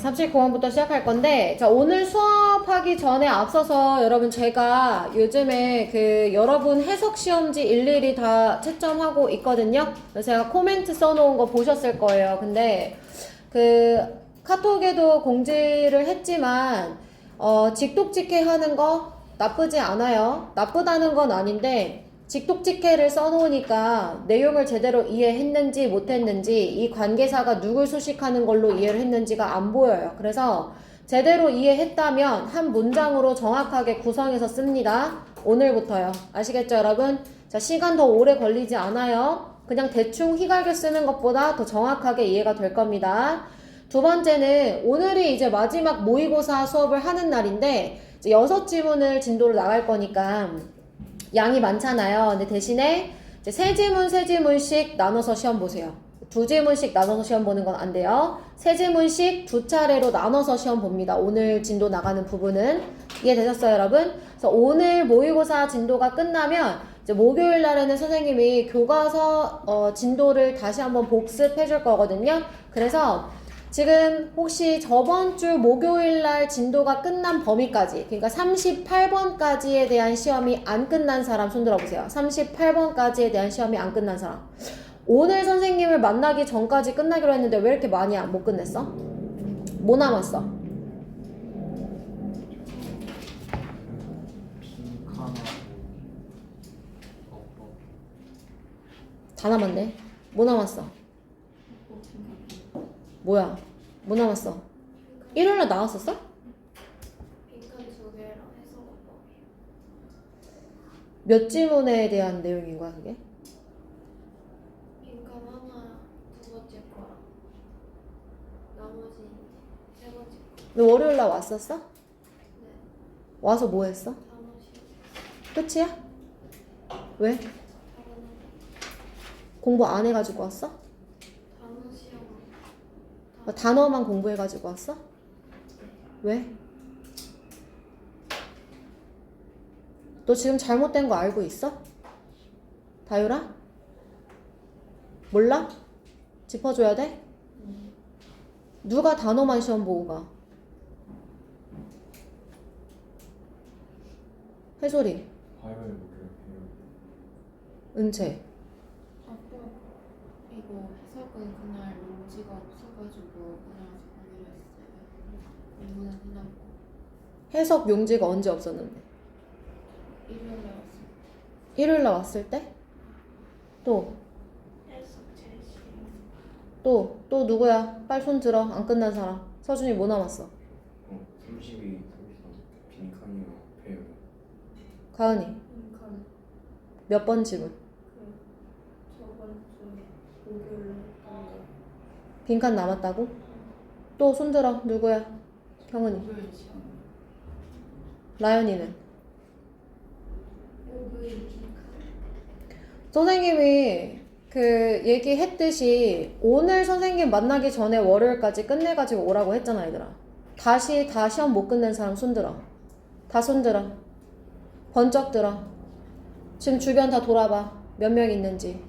37공원부터 시작할 건데, 자, 오늘 수업하기 전에 앞서서 여러분 제가 요즘에 그 여러분 해석 시험지 일일이 다 채점하고 있거든요. 그래서 제가 코멘트 써놓은 거 보셨을 거예요. 근데 그 카톡에도 공지를 했지만, 직독직해 하는 거 나쁘지 않아요. 나쁘다는 건 아닌데, 직독직해를 써놓으니까 내용을 제대로 이해했는지 못했는지 이 관계사가 누굴 수식하는 걸로 이해를 했는지가 안 보여요. 그래서 제대로 이해했다면 한 문장으로 정확하게 구성해서 씁니다. 오늘부터요. 아시겠죠, 여러분? 자, 시간 더 오래 걸리지 않아요. 그냥 대충 휘갈겨 쓰는 것보다 더 정확하게 이해가 될 겁니다. 두 번째는 오늘이 이제 마지막 모의고사 수업을 하는 날인데 이제 6지문을 진도로 나갈 거니까 양이 많잖아요. 근데 대신에 이제 세 지문씩 나눠서 시험 보세요. 두 지문씩 나눠서 시험 보는 건 안 돼요. 세 지문씩 두 차례로 나눠서 시험 봅니다. 오늘 진도 나가는 부분은. 이해되셨어요, 여러분? 그래서 오늘 모의고사 진도가 끝나면 이제 목요일 날에는 선생님이 교과서 진도를 다시 한번 복습해 줄 거거든요. 그래서 지금 혹시 저번 주 목요일 날 진도가 끝난 범위까지, 그러니까 38번까지에 대한 시험이 안 끝난 사람 손 들어보세요. 38번까지에 대한 시험이 안 끝난 사람. 오늘 선생님을 만나기 전까지 끝나기로 했는데 왜 이렇게 많이 못 끝냈어? 뭐 남았어? 다 남았네. 뭐 남았어? 뭐야? 뭐 남았어? 일요일날 나왔었어? 빈칸 두 개랑 해석어법. 몇 지문에 대한 내용인 거야, 그게? 빈칸 하나 두 번째 거랑 나머지 세 번째 거. 너 월요일날 왔었어? 네. 와서 뭐 했어? 단어 시험. 끝이야? 왜? 단어 공부 안 해가지고 왔어? 단어 시험. 단어만 공부해가지고 왔어? 왜? 너 지금 잘못된 거 알고 있어? 다율아? 몰라? 짚어줘야 돼? 누가 단어만 시험 보고 가? 해솔이, 은채. 아까 이거 해석은 그날 용지가 없어가지고 그냥 가기로 했어요. 공부는 해놨고 해석 용지가 언제 없었는데? 일요일에 왔어요. 일요일날 왔을 때? 또? 해석 제시. 또 누구야? 빨리 손 들어. 안 끝난 사람. 서준이 뭐 남았어? 32, 33 빈칸이랑 배열. 가은이 빈칸 몇 번 지문? 저번 주 목요일에 했던 거. 빈칸 남았다고? 또 손 들어. 누구야? 경은이. 목요일 시험. 라연이는? 목요일 빈칸. 선생님이 그 얘기했듯이 오늘 선생님 만나기 전에 월요일까지 끝내가지고 오라고 했잖아, 얘들아. 다시 다 시험 못 끝낸 사람 손 들어. 다 손 들어. 번쩍 들어. 지금 주변 다 돌아봐. 몇 명 있는지.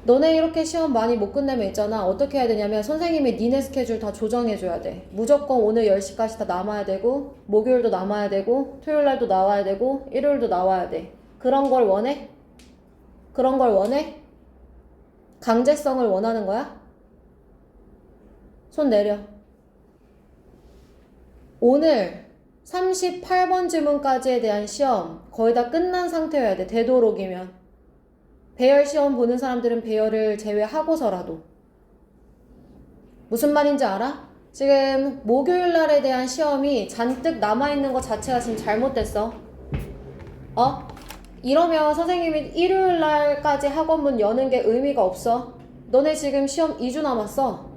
너네 이렇게 시험 많이 못 끝내면 있잖아. 어떻게 해야 되냐면 선생님이 니네 스케줄 다 조정해줘야 돼. 무조건 오늘 10시까지 다 남아야 되고 목요일도 남아야 되고 토요일날도 나와야 되고 일요일도 나와야 돼. 그런 걸 원해? 그런 걸 원해? 강제성을 원하는 거야? 손 내려. 오늘 38번 지문까지에 대한 시험 거의 다 끝난 상태여야 돼. 되도록이면. 배열 시험 보는 사람들은 배열을 제외하고서라도. 무슨 말인지 알아? 지금 목요일 날에 대한 시험이 잔뜩 남아있는 것 자체가 지금 잘못됐어. 이러면 선생님이 일요일 날까지 학원문 여는 게 의미가 없어. 너네 지금 시험 2주 남았어.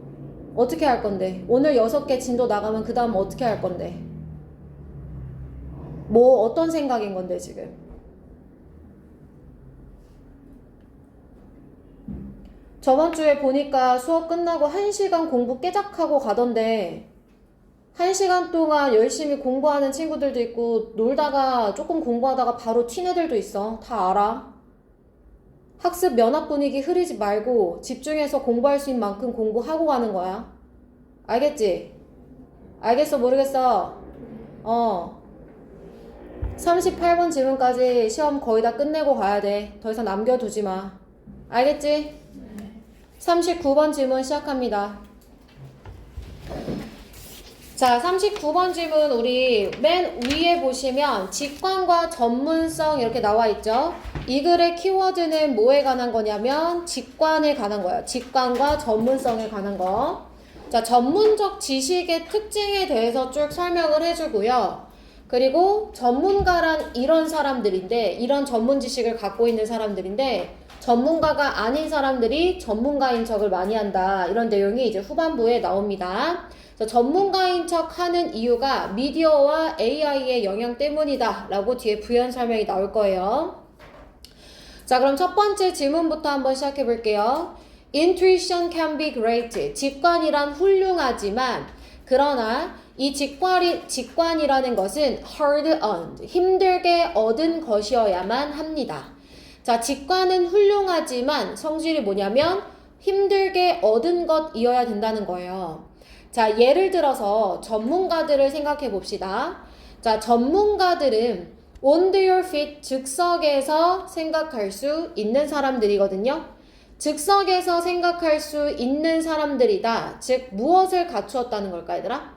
어떻게 할 건데? 오늘 6개 진도 나가면 그 다음 어떻게 할 건데? 뭐 어떤 생각인 건데 지금? 저번 주에 보니까 수업 끝나고 1시간 공부 깨작하고 가던데 1시간 동안 열심히 공부하는 친구들도 있고 놀다가 조금 공부하다가 바로 튄 애들도 있어. 다 알아. 학습 면학 분위기 흐리지 말고 집중해서 공부할 수 있는 만큼 공부하고 가는 거야. 알겠지? 알겠어? 모르겠어? 38번 질문까지 시험 거의 다 끝내고 가야 돼. 더 이상 남겨두지 마. 알겠지? 39번 질문 시작합니다. 자, 39번 질문 우리 맨 위에 보시면 직관과 전문성 이렇게 나와 있죠. 이 글의 키워드는 뭐에 관한 거냐면 직관에 관한 거예요. 직관과 전문성에 관한 거. 자, 전문적 지식의 특징에 대해서 쭉 설명을 해주고요. 그리고 전문가란 이런 사람들인데, 이런 전문 지식을 갖고 있는 사람들인데 전문가가 아닌 사람들이 전문가인 척을 많이 한다. 이런 내용이 이제 후반부에 나옵니다. 전문가인 척 하는 이유가 미디어와 AI의 영향 때문이다 라고 뒤에 부연 설명이 나올 거예요. 자, 그럼 첫 번째 질문부터 한번 시작해 볼게요. Intuition can be great. 직관이란 훌륭하지만 그러나 이 직관이라는 것은 hard earned, 힘들게 얻은 것이어야만 합니다. 자, 직관은 훌륭하지만 성질이 뭐냐면 힘들게 얻은 것이어야 된다는 거예요. 자, 예를 들어서 전문가들을 생각해 봅시다. 자, 전문가들은 on their feet, 즉석에서 생각할 수 있는 사람들이거든요. 즉석에서 생각할 수 있는 사람들이다. 즉, 무엇을 갖추었다는 걸까, 얘들아?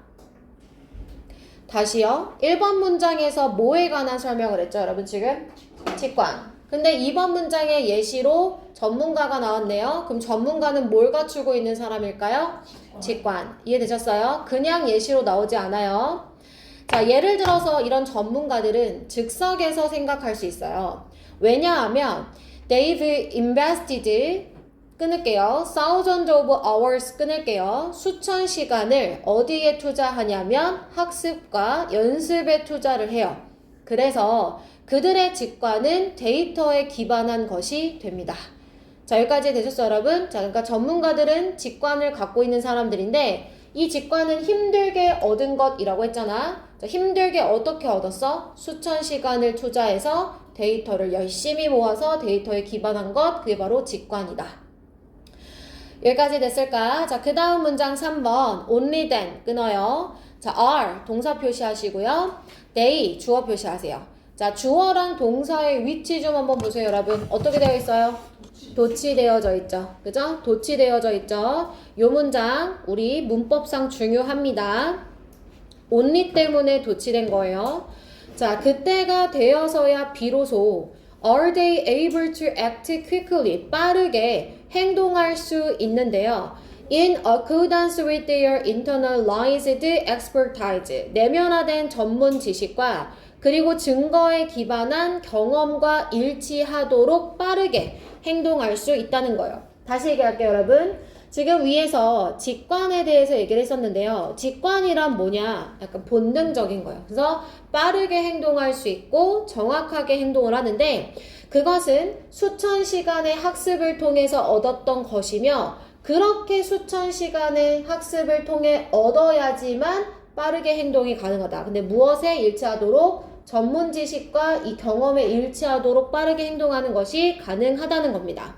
다시요. 1번 문장에서 뭐에 관한 설명을 했죠, 여러분 지금? 직관. 근데 2번 문장의 예시로 전문가가 나왔네요. 그럼 전문가는 뭘 갖추고 있는 사람일까요? 직관. 이해되셨어요? 그냥 예시로 나오지 않아요. 자, 예를 들어서 이런 전문가들은 즉석에서 생각할 수 있어요. 왜냐하면 they've invested, 끊을게요. thousands of hours 끊을게요. 수천 시간을 어디에 투자하냐면 학습과 연습에 투자를 해요. 그래서 그들의 직관은 데이터에 기반한 것이 됩니다. 자, 여기까지 되셨어요, 여러분? 자, 그러니까 전문가들은 직관을 갖고 있는 사람들인데 이 직관은 힘들게 얻은 것이라고 했잖아. 자, 힘들게 어떻게 얻었어? 수천 시간을 투자해서 데이터를 열심히 모아서 데이터에 기반한 것, 그게 바로 직관이다. 여기까지 됐을까? 자, 그 다음 문장 3번 only then 끊어요. 자, are 동사 표시하시고요. they 주어 표시하세요. 자, 주어랑 동사의 위치 좀 한번 보세요, 여러분. 어떻게 되어 있어요? 도치되어져 있죠. 그죠? 도치되어져 있죠. 요 문장 우리 문법상 중요합니다. only 때문에 도치된 거예요. 자, 그때가 되어서야 비로소 are they able to act quickly, 빠르게 행동할 수 있는데요. In accordance with their internalized expertise, 내면화된 전문 지식과 그리고 증거에 기반한 경험과 일치하도록 빠르게 행동할 수 있다는 거예요. 다시 얘기할게요, 여러분. 지금 위에서 직관에 대해서 얘기를 했었는데요. 직관이란 뭐냐? 약간 본능적인 거예요. 그래서 빠르게 행동할 수 있고 정확하게 행동을 하는데 그것은 수천 시간의 학습을 통해서 얻었던 것이며 그렇게 수천 시간의 학습을 통해 얻어야지만 빠르게 행동이 가능하다. 근데 무엇에 일치하도록? 전문 지식과 이 경험에 일치하도록 빠르게 행동하는 것이 가능하다는 겁니다.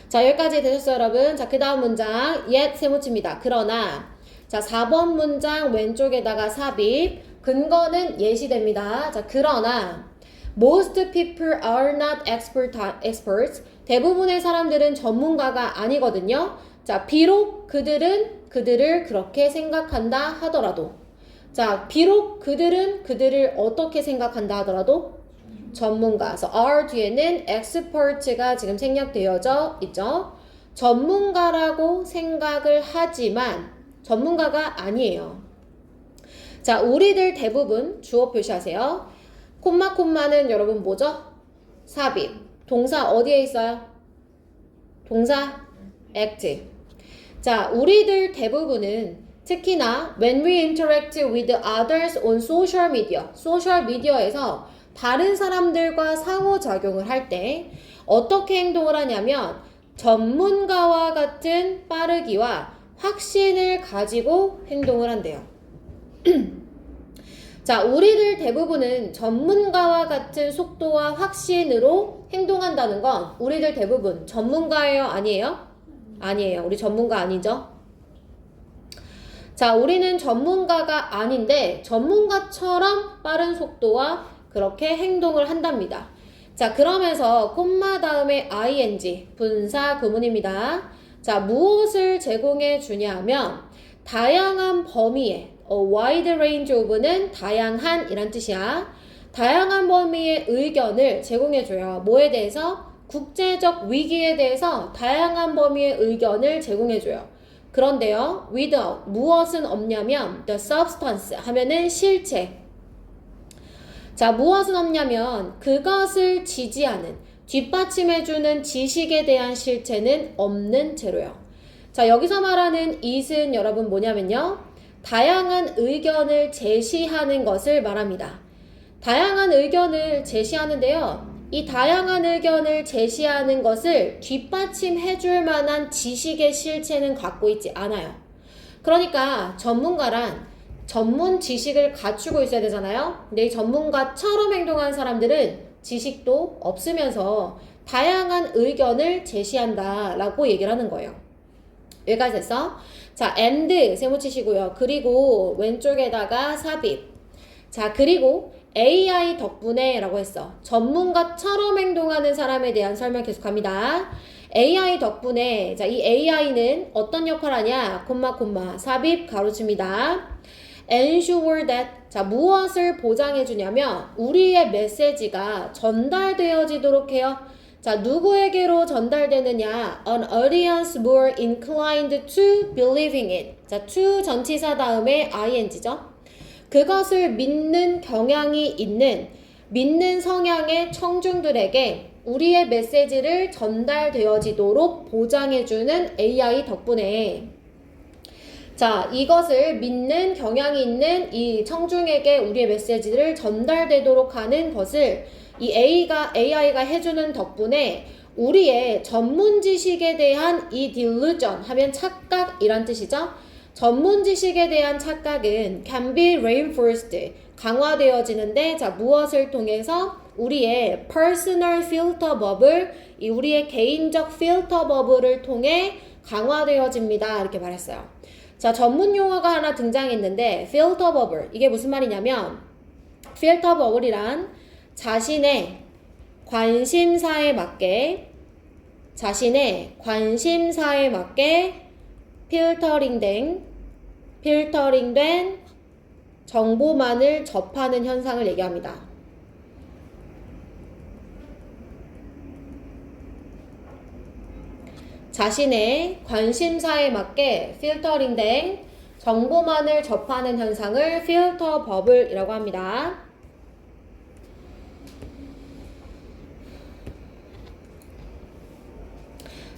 자, 여기까지 되셨어요, 여러분? 자, 그 다음 문장 yet 세모치입니다. 그러나 자, 4번 문장 왼쪽에다가 삽입 근거는 예시됩니다. 자, 그러나 most people are not experts. 대부분의 사람들은 전문가가 아니거든요. 자, 비록 그들을 그렇게 생각한다 하더라도 자, 비록 그들은 그들을 어떻게 생각한다 하더라도 전문가. 그래서 are 뒤에는 expert가 지금 생략되어져 있죠. 전문가라고 생각을 하지만 전문가가 아니에요. 자, 우리들 대부분 주어 표시하세요. 콤마는 여러분 뭐죠? 삽입. 동사 어디에 있어요? 동사 act. 자, 우리들 대부분은 특히나 when we interact with others on social media, 소셜미디어에서 다른 사람들과 상호작용을 할 때 어떻게 행동을 하냐면 전문가와 같은 빠르기와 확신을 가지고 행동을 한대요. 자, 우리들 대부분은 전문가와 같은 속도와 확신으로 행동한다는 건 우리들 대부분 전문가예요? 아니에요? 아니에요. 우리 전문가 아니죠? 자, 우리는 전문가가 아닌데 전문가처럼 빠른 속도와 그렇게 행동을 한답니다. 자, 그러면서 콤마 다음에 ing 분사 구문입니다. 자, 무엇을 제공해 주냐 하면 다양한 범위의 a wide range of는 다양한 이란 뜻이야. 다양한 범위의 의견을 제공해 줘요. 뭐에 대해서? 국제적 위기에 대해서 다양한 범위의 의견을 제공해 줘요. 그런데요, without 무엇은 없냐면 the substance 하면은 실체. 자, 무엇은 없냐면 그것을 지지하는 뒷받침해주는 지식에 대한 실체는 없는 채로요. 자, 여기서 말하는 it은 여러분 뭐냐면요, 다양한 의견을 제시하는 것을 말합니다. 다양한 의견을 제시하는데요, 이 다양한 의견을 제시하는 것을 뒷받침해줄 만한 지식의 실체는 갖고 있지 않아요. 그러니까 전문가란 전문 지식을 갖추고 있어야 되잖아요. 근데 이 전문가처럼 행동하는 사람들은 지식도 없으면서 다양한 의견을 제시한다 라고 얘기를 하는 거예요. 여기까지 됐어? 자, and 세모치시고요. 그리고 왼쪽에다가 삽입. 자, 그리고 AI 덕분에 라고 했어. 전문가처럼 행동하는 사람에 대한 설명 계속합니다. AI 덕분에, 자, 이 AI는 어떤 역할을 하냐? 콤마 삽입 가로칩니다. ensure that, 자, 무엇을 보장해 주냐면 우리의 메시지가 전달되어지도록 해요. 자, 누구에게로 전달되느냐? An audience more inclined to believing it. 자, to 전치사 다음에 ing죠. 그것을 믿는 경향이 있는, 믿는 성향의 청중들에게 우리의 메시지를 전달되어지도록 보장해주는 AI 덕분에, 자, 이것을 믿는 경향이 있는 이 청중에게 우리의 메시지를 전달되도록 하는 것을 이 AI가 해주는 덕분에 우리의 전문 지식에 대한 이 delusion 하면 착각이란 뜻이죠. 전문 지식에 대한 착각은 can be reinforced, 강화되어지는데, 자, 무엇을 통해서? 우리의 personal filter bubble, 이 우리의 개인적 필터 버블을 통해 강화되어집니다. 이렇게 말했어요. 자, 전문 용어가 하나 등장했는데 filter bubble, 이게 무슨 말이냐면 filter bubble이란 자신의 관심사에 맞게 필터링된 정보만을 접하는 현상을 얘기합니다. 자신의 관심사에 맞게 필터링된 정보만을 접하는 현상을 필터 버블이라고 합니다.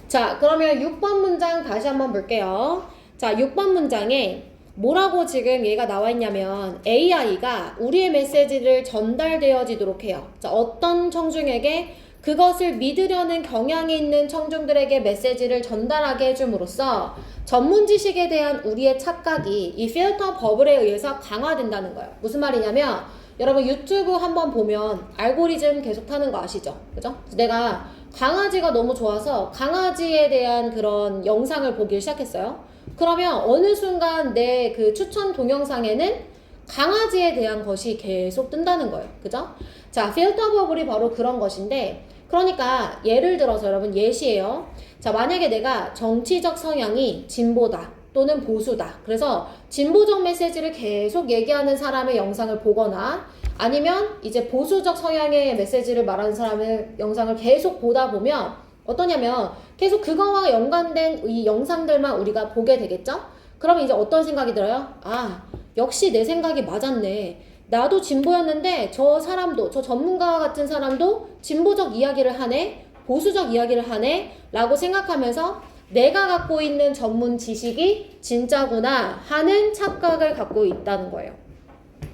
자, 그러면 6번 문장 다시 한번 볼게요. 자, 6번 문장에 뭐라고 지금 얘가 나와 있냐면 AI가 우리의 메시지를 전달되어지도록 해요. 자, 어떤 청중에게? 그것을 믿으려는 경향이 있는 청중들에게 메시지를 전달하게 해줌으로써 전문 지식에 대한 우리의 착각이 이 필터 버블에 의해서 강화된다는 거예요. 무슨 말이냐면 여러분 유튜브 한번 보면 알고리즘 계속 타는 거 아시죠? 그죠? 내가 강아지가 너무 좋아서 강아지에 대한 그런 영상을 보기 시작했어요. 그러면 어느 순간 내 그 추천 동영상에는 강아지에 대한 것이 계속 뜬다는 거예요. 그죠? 자, 필터 버블이 바로 그런 것인데, 그러니까 예를 들어서 여러분 예시예요. 자, 만약에 내가 정치적 성향이 진보다 또는 보수다, 그래서 진보적 메시지를 계속 얘기하는 사람의 영상을 보거나 아니면 이제 보수적 성향의 메시지를 말하는 사람의 영상을 계속 보다 보면 어떠냐면 계속 그거와 연관된 이 영상들만 우리가 보게 되겠죠? 그러면 이제 어떤 생각이 들어요? 아, 역시 내 생각이 맞았네. 나도 진보였는데 저 사람도, 저 전문가 같은 사람도 진보적 이야기를 하네, 보수적 이야기를 하네 라고 생각하면서 내가 갖고 있는 전문 지식이 진짜구나 하는 착각을 갖고 있다는 거예요.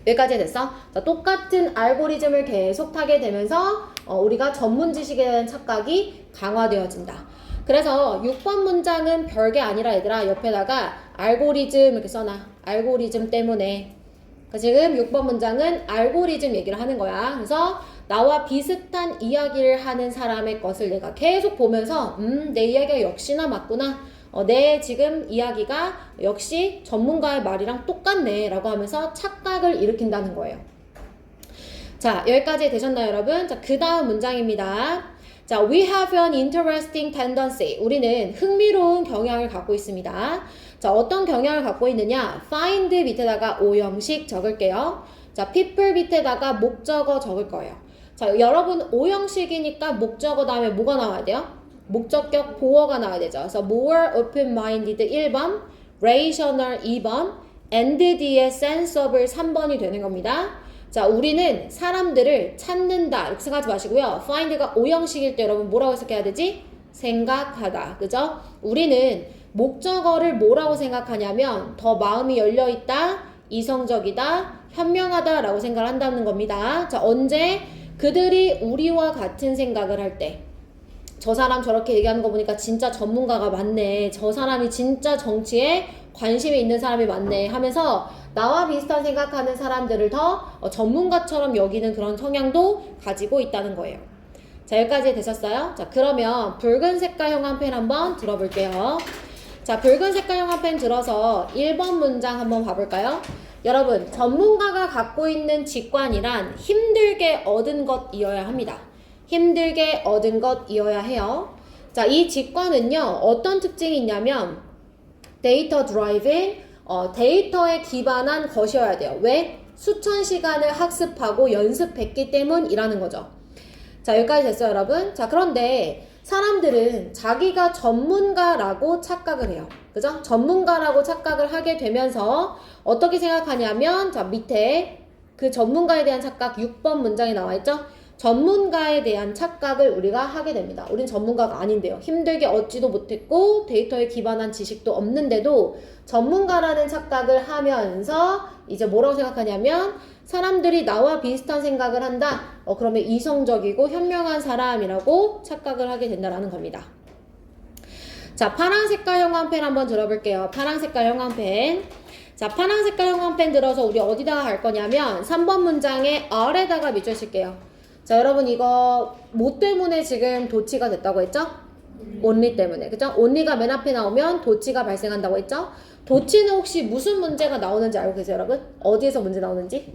여기까지 됐어? 자, 똑같은 알고리즘을 계속 타게 되면서 우리가 전문 지식에 대한 착각이 강화되어진다. 그래서 6번 문장은 별게 아니라 얘들아 옆에다가 알고리즘 이렇게 써놔. 알고리즘 때문에. 지금 6번 문장은 알고리즘 얘기를 하는 거야. 그래서 나와 비슷한 이야기를 하는 사람의 것을 내가 계속 보면서 내 이야기가 역시나 맞구나. 내 지금 이야기가 역시 전문가의 말이랑 똑같네 라고 하면서 착각을 일으킨다는 거예요. 자, 여기까지 되셨나요, 여러분? 자, 그 다음 문장입니다. 자, we have an interesting tendency. 우리는 흥미로운 경향을 갖고 있습니다. 자, 어떤 경향을 갖고 있느냐? find 밑에다가 오형식 적을게요. 자, people 밑에다가 목적어 적을 거예요. 자, 여러분 오형식이니까 목적어 다음에 뭐가 나와야 돼요? 목적격 보어가 나와야 되죠. 그래서 more open-minded 1번, rational 2번, and 뒤에 sense of을 3번이 되는 겁니다. 자, 우리는 사람들을 찾는다 이렇게 생각하지 마시고요. find가 오형식일 때 여러분 뭐라고 해석해야 되지? 생각하다. 그죠? 우리는 목적어를 뭐라고 생각하냐면 더 마음이 열려있다, 이성적이다, 현명하다 라고 생각을 한다는 겁니다. 자, 언제? 그들이 우리와 같은 생각을 할 때. 저 사람 저렇게 얘기하는 거 보니까 진짜 전문가가 많네. 저 사람이 진짜 정치에 관심이 있는 사람이 많네 하면서 나와 비슷한 생각하는 사람들을 더 전문가처럼 여기는 그런 성향도 가지고 있다는 거예요. 자, 여기까지 되셨어요? 자, 그러면 붉은 색깔 형광펜 한번 들어볼게요. 자, 붉은 색깔 형광펜 들어서 1번 문장 한번 봐볼까요? 여러분, 전문가가 갖고 있는 직관이란 힘들게 얻은 것이어야 합니다. 힘들게 얻은 것이어야 해요. 자, 이 직관은요, 어떤 특징이 있냐면 데이터 드라이빙, 데이터에 기반한 것이어야 돼요. 왜? 수천 시간을 학습하고 연습했기 때문이라는 거죠. 자, 여기까지 됐어요, 여러분. 자, 그런데 사람들은 자기가 전문가라고 착각을 해요. 그죠? 전문가라고 착각을 하게 되면서 어떻게 생각하냐면, 자, 밑에 그 전문가에 대한 착각 6번 문장에 나와 있죠? 전문가에 대한 착각을 우리가 하게 됩니다. 우린 전문가가 아닌데요. 힘들게 얻지도 못했고 데이터에 기반한 지식도 없는데도 전문가라는 착각을 하면서 이제 뭐라고 생각하냐면 사람들이 나와 비슷한 생각을 한다. 그러면 이성적이고 현명한 사람이라고 착각을 하게 된다는 겁니다. 자, 파란 색깔 형광펜 한번 들어볼게요. 파란 색깔 형광펜. 자, 파란 색깔 형광펜 들어서 우리 어디다가 할 거냐면 3번 문장에 are다가 밑줄 칠게요. 자, 여러분 이거 뭐 때문에 지금 도치가 됐다고 했죠? only 때문에. 그죠? only가 맨 앞에 나오면 도치가 발생한다고 했죠? 도치는 혹시 무슨 문제가 나오는지 알고 계세요, 여러분? 어디에서 문제 나오는지?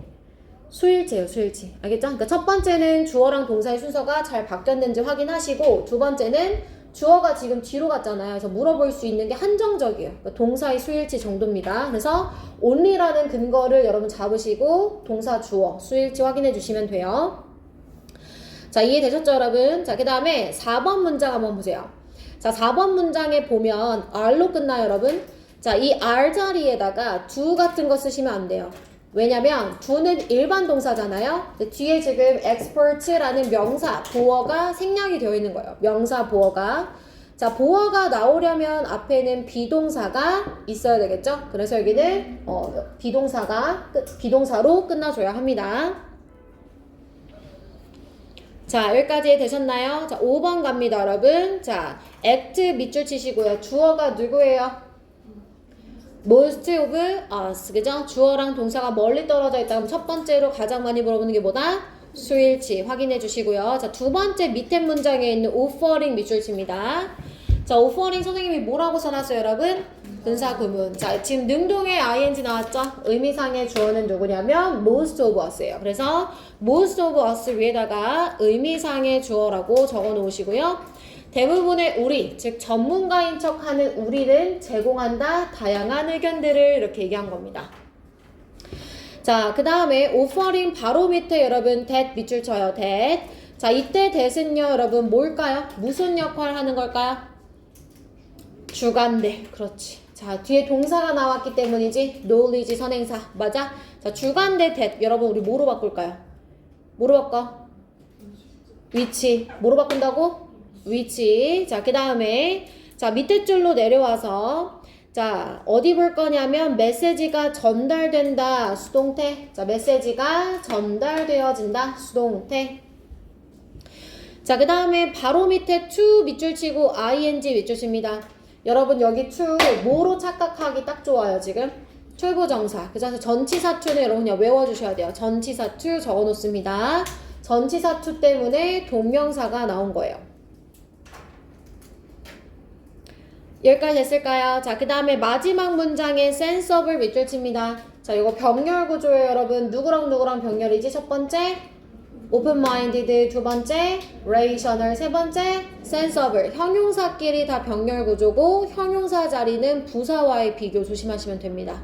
수일치예요, 수일치. 알겠죠? 그러니까 첫 번째는 주어랑 동사의 순서가 잘 바뀌었는지 확인하시고 두 번째는 주어가 지금 뒤로 갔잖아요. 그래서 물어볼 수 있는 게 한정적이에요. 그러니까 동사의 수일치 정도입니다. 그래서 only라는 근거를 여러분 잡으시고 동사 주어 수일치 확인해 주시면 돼요. 자, 이해되셨죠, 여러분? 자, 그 다음에 4번 문장 한번 보세요. 자, 4번 문장에 보면 R로 끝나요, 여러분. 자, 이 R 자리에다가 do 같은 거 쓰시면 안 돼요. 왜냐면 do는 일반 동사잖아요. 뒤에 지금 expert라는 명사, 보어가 생략이 되어 있는 거예요. 명사 보어가. 자, 보어가 나오려면 앞에는 비동사가 있어야 되겠죠? 그래서 여기는 비동사로 끝나줘야 합니다. 자, 여기까지 되셨나요? 자, 5번 갑니다, 여러분. 자, act 밑줄 치시고요. 주어가 누구예요? most of us. 그죠? 주어랑 동사가 멀리 떨어져 있다. 그럼 첫 번째로 가장 많이 물어보는 게 뭐다? 수일치 확인해 주시고요. 자, 두 번째 밑에 문장에 있는 offering 밑줄 칩니다. 자, offering 선생님이 뭐라고 써놨어요, 여러분? 근사구문. 자, 지금 능동의 ing 나왔죠? 의미상의 주어는 누구냐면 most of us예요. 그래서 most of us 위에다가 의미상의 주어라고 적어 놓으시고요. 대부분의 우리, 즉 전문가인 척하는 우리는 제공한다 다양한 의견들을 이렇게 얘기한 겁니다. 자, 그 다음에 offering 바로 밑에 여러분 that 밑줄 쳐요. that. 자, 이때 that은요 여러분 뭘까요? 무슨 역할 하는 걸까요? 주관대. 그렇지. 자, 뒤에 동사가 나왔기 때문이지. knowledge 선행사. 맞아? 자, 주관대 that. 여러분 우리 뭐로 바꿀까요? 뭐로 바꿔? 위치. 뭐로 바꾼다고? 위치. 자, 그 다음에 자, 밑에 줄로 내려와서 자, 어디 볼 거냐면 메시지가 전달된다. 수동태. 자, 메시지가 전달되어진다. 수동태. 자, 그 다음에 바로 밑에 to 밑줄 치고 ing 밑줄 칩니다. 여러분 여기 to 뭐로 착각하기 딱 좋아요, 지금? 철부정사. 그래서 전치사 to는 여러분 그냥 외워주셔야 돼요. 전치사 to 적어 놓습니다. 전치사 to 때문에 동명사가 나온 거예요. 여기까지 됐을까요? 자, 그 다음에 마지막 문장에 sense업을 밑줄 칩니다. 자, 이거 병렬 구조예요, 여러분. 누구랑 누구랑 병렬이지? 첫 번째, open-minded. 두 번째, rational. 세 번째, sense업을. 형용사끼리 다 병렬 구조고 형용사 자리는 부사와의 비교 조심하시면 됩니다.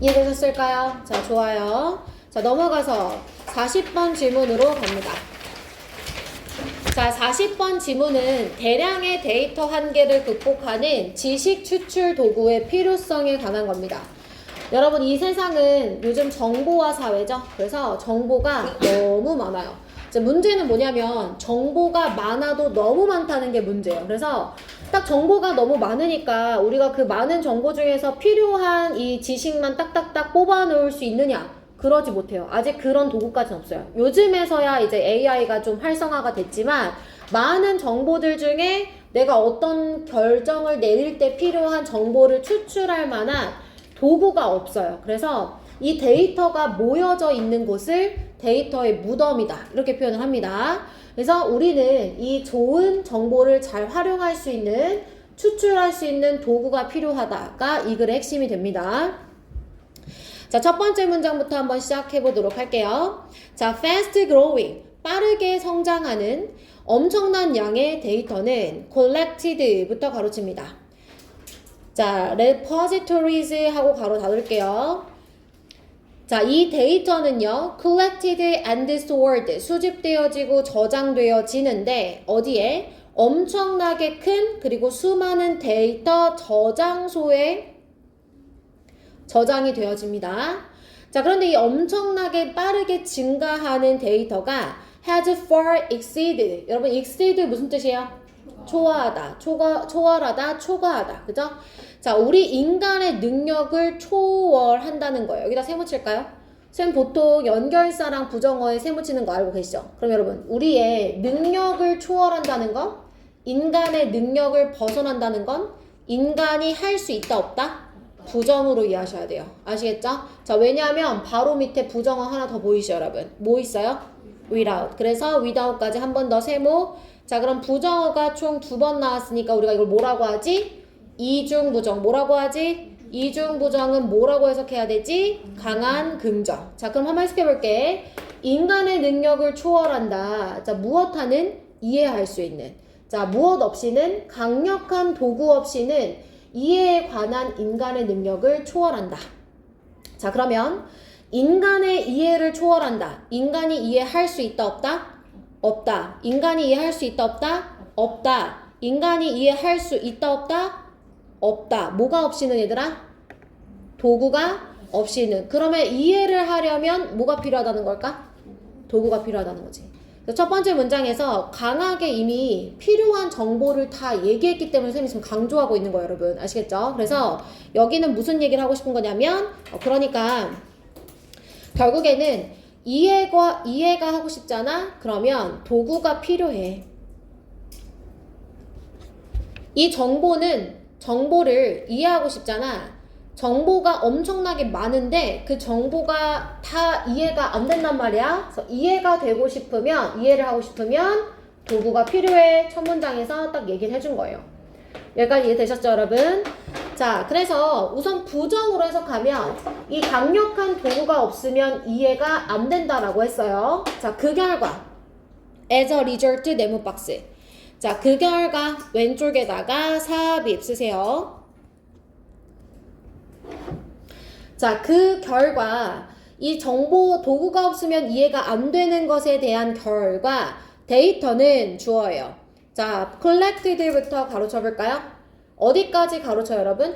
이해되셨을까요? 자, 좋아요. 자, 넘어가서 40번 질문으로 갑니다. 자, 40번 지문은 대량의 데이터 한계를 극복하는 지식 추출 도구의 필요성에 관한 겁니다. 여러분, 이 세상은 요즘 정보화 사회죠. 그래서 정보가 너무 많아요. 이제 문제는 뭐냐면 정보가 많아도 너무 많다는 게 문제예요. 그래서 딱 정보가 너무 많으니까 우리가 그 많은 정보 중에서 필요한 이 지식만 딱딱딱 뽑아 놓을 수 있느냐? 그러지 못해요. 아직 그런 도구까지는 없어요. 요즘에서야 이제 AI가 좀 활성화가 됐지만 많은 정보들 중에 내가 어떤 결정을 내릴 때 필요한 정보를 추출할 만한 도구가 없어요. 그래서 이 데이터가 모여져 있는 곳을 데이터의 무덤이다. 이렇게 표현을 합니다. 그래서 우리는 이 좋은 정보를 잘 활용할 수 있는, 추출할 수 있는 도구가 필요하다가 이 글의 핵심이 됩니다. 자, 첫 번째 문장부터 한번 시작해 보도록 할게요. 자, fast growing, 빠르게 성장하는 엄청난 양의 데이터는 collected부터 가로칩니다. 자, repositories 하고 가로 닫을게요. 자, 이 데이터는요, collected and stored, 수집되어지고 저장되어지는데 어디에? 엄청나게 큰 그리고 수많은 데이터 저장소에 저장이 되어집니다. 자, 그런데 이 엄청나게 빠르게 증가하는 데이터가 has far exceeded. 여러분, exceed 무슨 뜻이에요? 초과하다, 초월하다, 초과하다. 그죠? 자, 우리 인간의 능력을 초월한다는 거예요. 여기다 세모 칠까요? 쌤 보통 연결사랑 부정어에 세모 치는 거 알고 계시죠? 그럼 여러분, 우리의 능력을 초월한다는 건, 인간의 능력을 벗어난다는 건 인간이 할 수 있다 없다? 부정으로 이해하셔야 돼요. 아시겠죠? 자, 왜냐하면 바로 밑에 부정어 하나 더 보이시죠, 여러분? 뭐 있어요? without. 그래서 without까지 한 번 더 세모. 자, 그럼 부정어가 총 2번 나왔으니까 우리가 이걸 뭐라고 하지? 이중부정. 뭐라고 하지? 이중부정은 뭐라고 해석해야 되지? 강한 긍정. 자, 그럼 한번 해석해 볼게. 인간의 능력을 초월한다. 자, 무엇하는? 이해할 수 있는. 자, 무엇 없이는? 강력한 도구 없이는 이해에 관한 인간의 능력을 초월한다. 자, 그러면 인간의 이해를 초월한다. 인간이 이해할 수 있다 없다? 없다. 인간이 이해할 수 있다 없다? 없다. 인간이 이해할 수 있다 없다? 없다. 뭐가 없이는 얘들아? 도구가 없이는. 그러면 이해를 하려면 뭐가 필요하다는 걸까? 도구가 필요하다는 거지. 첫 번째 문장에서 강하게 이미 필요한 정보를 다 얘기했기 때문에 선생님이 지금 강조하고 있는 거예요, 여러분. 아시겠죠? 그래서 여기는 무슨 얘기를 하고 싶은 거냐면, 그러니까 결국에는 이해가 하고 싶잖아? 그러면 도구가 필요해. 이 정보를 이해하고 싶잖아. 정보가 엄청나게 많은데 그 정보가 다 이해가 안 된단 말이야. 그래서 이해를 하고 싶으면 도구가 필요해. 첫 문장에서 딱 얘기를 해준 거예요. 여기까지 이해되셨죠, 여러분? 자, 그래서 우선 부정으로 해석하면 이 강력한 도구가 없으면 이해가 안 된다라고 했어요. 자, 그 결과 as a result 네모 박스. 자, 그 결과 왼쪽에다가 삽입 쓰세요. 자, 그 결과 이 정보 도구가 없으면 이해가 안 되는 것에 대한 결과 데이터는 주어예요. 자, collected부터 가로쳐 볼까요? 어디까지 가로쳐 여러분?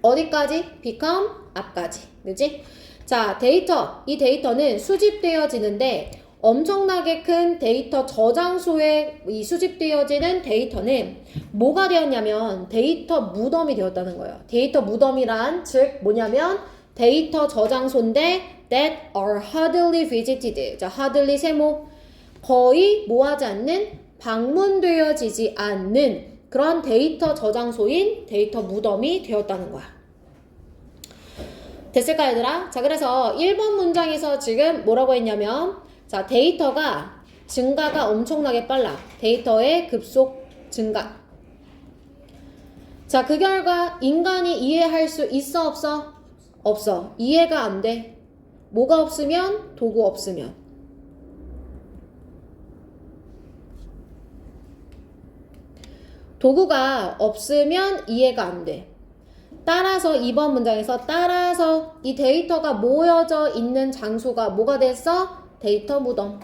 어디까지? become 앞까지. 그지? 자, 이 데이터는 수집되어지는데 엄청나게 큰 데이터 저장소에 이 수집되어지는 데이터는 뭐가 되었냐면 데이터 무덤이 되었다는 거예요. 데이터 무덤이란 즉 뭐냐면 데이터 저장소인데 that are hardly visited. 자, hardly 세모. 거의 뭐하지 않는? 방문되어지지 않는 그런 데이터 저장소인 데이터 무덤이 되었다는 거야. 됐을까, 얘들아? 자, 그래서 1번 문장에서 지금 뭐라고 했냐면 자, 데이터가 증가가 엄청나게 빨라. 데이터의 급속 증가. 자, 그 결과 인간이 이해할 수 있어, 없어? 없어. 이해가 안 돼. 뭐가 없으면? 도구 없으면. 도구가 없으면 이해가 안 돼. 따라서 2번 문장에서 따라서 이 데이터가 모여져 있는 장소가 뭐가 됐어? 데이터 무덤.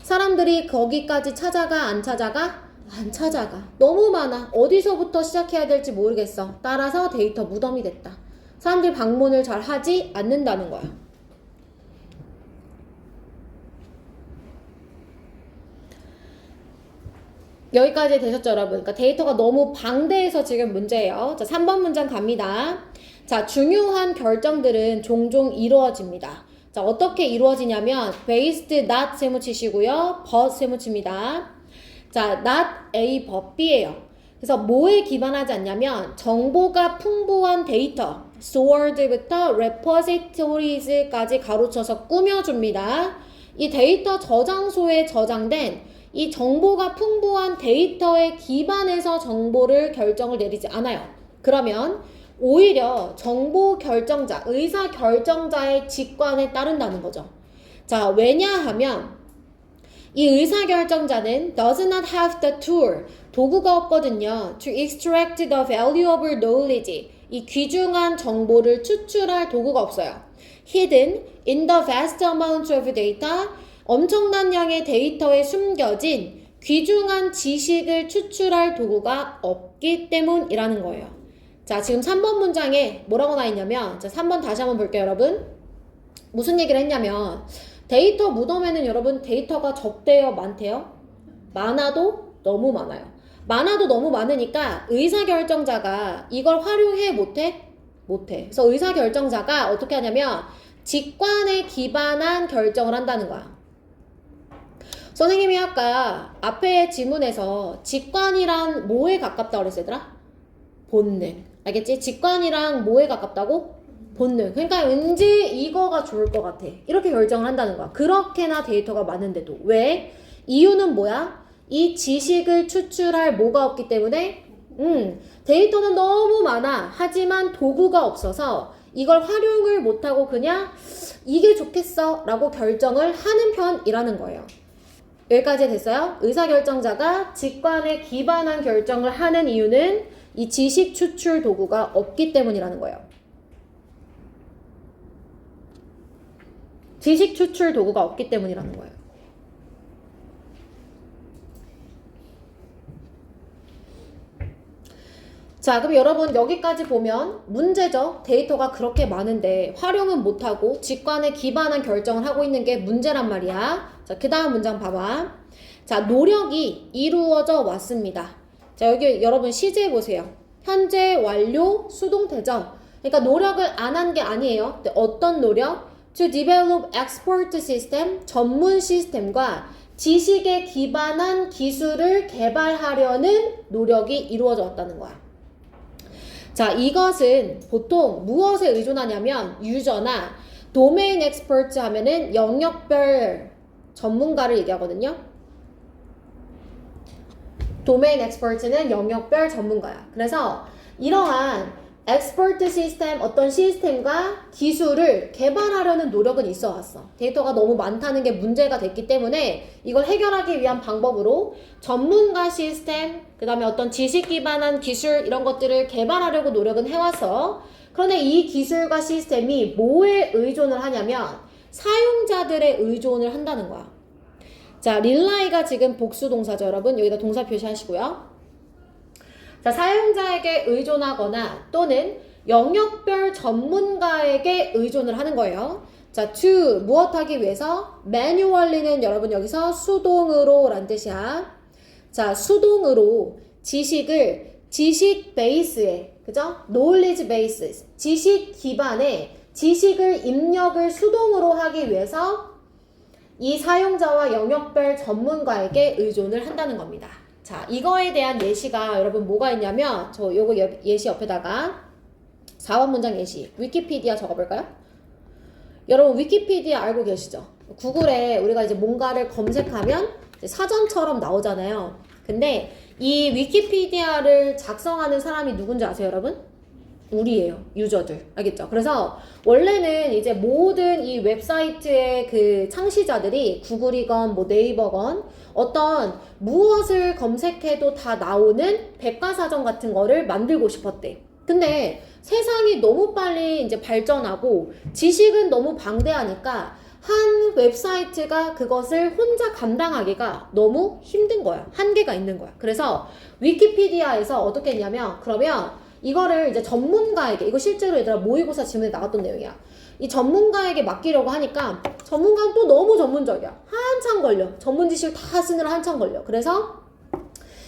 사람들이 거기까지 찾아가 안 찾아가? 안 찾아가. 너무 많아. 어디서부터 시작해야 될지 모르겠어. 따라서 데이터 무덤이 됐다. 사람들이 방문을 잘 하지 않는다는 거야. 여기까지 되셨죠, 여러분? 그러니까 데이터가 너무 방대해서 지금 문제예요. 자, 3번 문장 갑니다. 자, 중요한 결정들은 종종 이루어집니다. 자, 어떻게 이루어지냐면 based not 세무치시고요. but 세무칩니다. 자, not A but B예요. 그래서 뭐에 기반하지 않냐면 정보가 풍부한 데이터 stored부터 repositories까지 가로쳐서 꾸며줍니다. 이 데이터 저장소에 저장된 이 정보가 풍부한 데이터에 기반해서 정보를 결정을 내리지 않아요. 그러면 오히려 정보 결정자, 의사 결정자의 직관에 따른다는 거죠. 자, 왜냐하면 이 의사 결정자는 does not have the tool, 도구가 없거든요. to extract the valuable knowledge, 이 귀중한 정보를 추출할 도구가 없어요. hidden in the vast amount of data, 엄청난 양의 데이터에 숨겨진 귀중한 지식을 추출할 도구가 없기 때문이라는 거예요. 자, 지금 3번 문장에 뭐라고 나와 있냐면, 자, 3번 다시 한번 볼게요, 여러분. 무슨 얘기를 했냐면, 데이터 무덤에는 여러분 데이터가 적대요, 많대요? 많아도 너무 많아요. 많아도 너무 많으니까 의사결정자가 이걸 활용해 못해? 못해. 그래서 의사결정자가 어떻게 하냐면 직관에 기반한 결정을 한다는 거야. 선생님이 아까 앞에 지문에서 직관이랑 뭐에 가깝다고 그랬어, 얘들아? 본능. 알겠지? 직관이랑 뭐에 가깝다고? 본능. 그러니까 왠지 이거가 좋을 것 같아. 이렇게 결정을 한다는 거야. 그렇게나 데이터가 많은데도. 왜? 이유는 뭐야? 이 지식을 추출할 뭐가 없기 때문에 데이터는 너무 많아. 하지만 도구가 없어서 이걸 활용을 못하고 그냥 이게 좋겠어 라고 결정을 하는 편이라는 거예요. 여기까지 됐어요? 의사결정자가 직관에 기반한 결정을 하는 이유는 이 지식 추출 도구가 없기 때문이라는 거예요. 지식 추출 도구가 없기 때문이라는 거예요. 자, 그럼 여러분 여기까지 보면 문제죠. 데이터가 그렇게 많은데 활용은 못하고 직관에 기반한 결정을 하고 있는 게 문제란 말이야. 자, 그 다음 문장 봐봐. 자, 노력이 이루어져 왔습니다. 자, 여기 여러분 시제 보세요. 현재 완료 수동태죠. 그러니까 노력을 안 한 게 아니에요. 근데 어떤 노력? To develop expert system, 전문 시스템과 지식에 기반한 기술을 개발하려는 노력이 이루어져 왔다는 거야. 자, 이것은 보통 무엇에 의존하냐면 유저나 도메인 엑스퍼트 하면은 영역별 전문가를 얘기하거든요. 도메인 엑스퍼트는 영역별 전문가야. 그래서 이러한 엑스퍼트 시스템, 어떤 시스템과 기술을 개발하려는 노력은 있어 왔어. 데이터가 너무 많다는 게 문제가 됐기 때문에 이걸 해결하기 위한 방법으로 전문가 시스템, 그 다음에 어떤 지식 기반한 기술 이런 것들을 개발하려고 노력은 해왔어. 그런데 이 기술과 시스템이 뭐에 의존을 하냐면 사용자들의 의존을 한다는 거야. 자, 릴라이가 지금 복수 동사죠, 여러분. 여기다 동사 표시하시고요. 자, 사용자에게 의존하거나 또는 영역별 전문가에게 의존을 하는 거예요. 자, to 무엇하기 위해서? manually는 여러분 여기서 수동으로 란 뜻이야. 자, 수동으로 지식을 지식 베이스에, 그죠? knowledge base, 지식 기반에 지식을 입력을 수동으로 하기 위해서 이 사용자와 영역별 전문가에게 의존을 한다는 겁니다. 자, 이거에 대한 예시가 여러분 뭐가 있냐면 저 요거 예시 옆에다가 4번 문장 예시 위키피디아 적어볼까요? 여러분 위키피디아 알고 계시죠? 구글에 우리가 이제 뭔가를 검색하면 이제 사전처럼 나오잖아요. 근데 이 위키피디아를 작성하는 사람이 누군지 아세요, 여러분? 우리예요. 유저들. 알겠죠? 그래서 원래는 이제 모든 이 웹사이트의 그 창시자들이 구글이건 뭐 네이버건 어떤 무엇을 검색해도 다 나오는 백과사전 같은 거를 만들고 싶었대. 근데 세상이 너무 빨리 이제 발전하고 지식은 너무 방대하니까 한 웹사이트가 그것을 혼자 감당하기가 너무 힘든 거야. 한계가 있는 거야. 그래서 위키피디아에서 어떻게 했냐면 그러면 이거를 이제 전문가에게, 이거 실제로 얘들아 모의고사 지문에 나왔던 내용이야. 이 전문가에게 맡기려고 하니까 전문가는 또 너무 전문적이야. 한참 걸려. 전문 지식을 다 쓰느라 한참 걸려. 그래서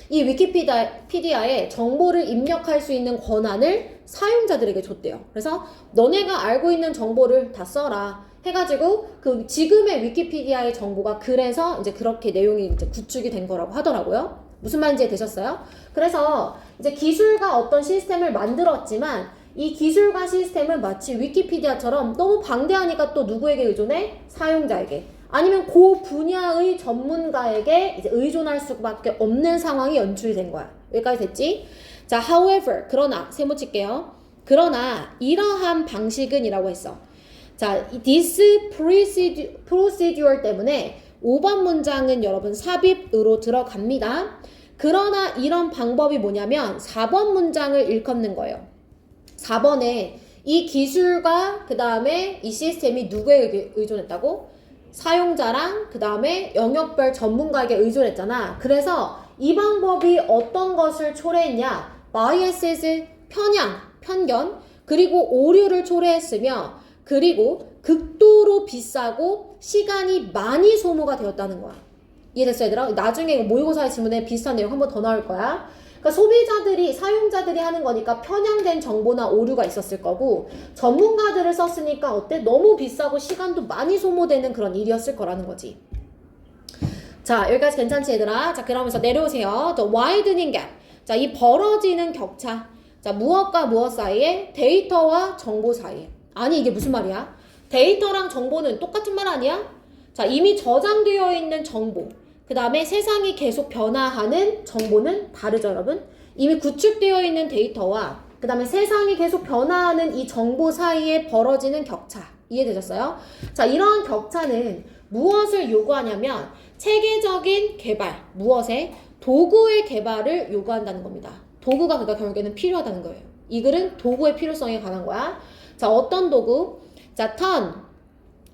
이 위키피디아에 정보를 입력할 수 있는 권한을 사용자들에게 줬대요. 그래서 너네가 알고 있는 정보를 다 써라 해가지고 그 지금의 위키피디아의 정보가 그래서 이제 그렇게 내용이 이제 구축이 된 거라고 하더라고요. 무슨 말인지 이해되셨어요? 그래서 이제 기술과 어떤 시스템을 만들었지만 이 기술과 시스템은 마치 위키피디아처럼 너무 방대하니까 또 누구에게 의존해? 사용자에게. 아니면 그 분야의 전문가에게 이제 의존할 수밖에 없는 상황이 연출이 된 거야. 여기까지 됐지? 자, however, 그러나, 세모 칠게요. 그러나 이러한 방식은 이라고 했어. 자, this procedure 때문에 5번 문장은 여러분 삽입으로 들어갑니다. 그러나 이런 방법이 뭐냐면 4번 문장을 일컫는 거예요. 4번에 이 기술과 그 다음에 이 시스템이 누구에게 의존했다고? 사용자랑 그 다음에 영역별 전문가에게 의존했잖아. 그래서 이 방법이 어떤 것을 초래했냐? biases, 편견, 그리고 오류를 초래했으며 그리고 극도로 비싸고 시간이 많이 소모가 되었다는 거야. 이해됐어 얘들아? 나중에 모의고사의 지문에 비슷한 내용 한 번 더 나올 거야. 그러니까 소비자들이, 사용자들이 하는 거니까 편향된 정보나 오류가 있었을 거고 전문가들을 썼으니까 어때? 너무 비싸고 시간도 많이 소모되는 그런 일이었을 거라는 거지. 자, 여기까지 괜찮지 얘들아? 자, 그러면서 내려오세요. The widening gap. 자, 이 벌어지는 격차. 자, 무엇과 무엇 사이에? 데이터와 정보 사이에. 아니 이게 무슨 말이야? 데이터랑 정보는 똑같은 말 아니야? 자, 이미 저장되어 있는 정보, 그 다음에 세상이 계속 변화하는 정보는 다르죠 여러분? 이미 구축되어 있는 데이터와 그 다음에 세상이 계속 변화하는 이 정보 사이에 벌어지는 격차. 이해되셨어요? 자, 이러한 격차는 무엇을 요구하냐면 체계적인 개발, 무엇에? 도구의 개발을 요구한다는 겁니다. 도구가 그러니까 결국에는 필요하다는 거예요. 이 글은 도구의 필요성에 관한 거야. 자, 어떤 도구? 자, turn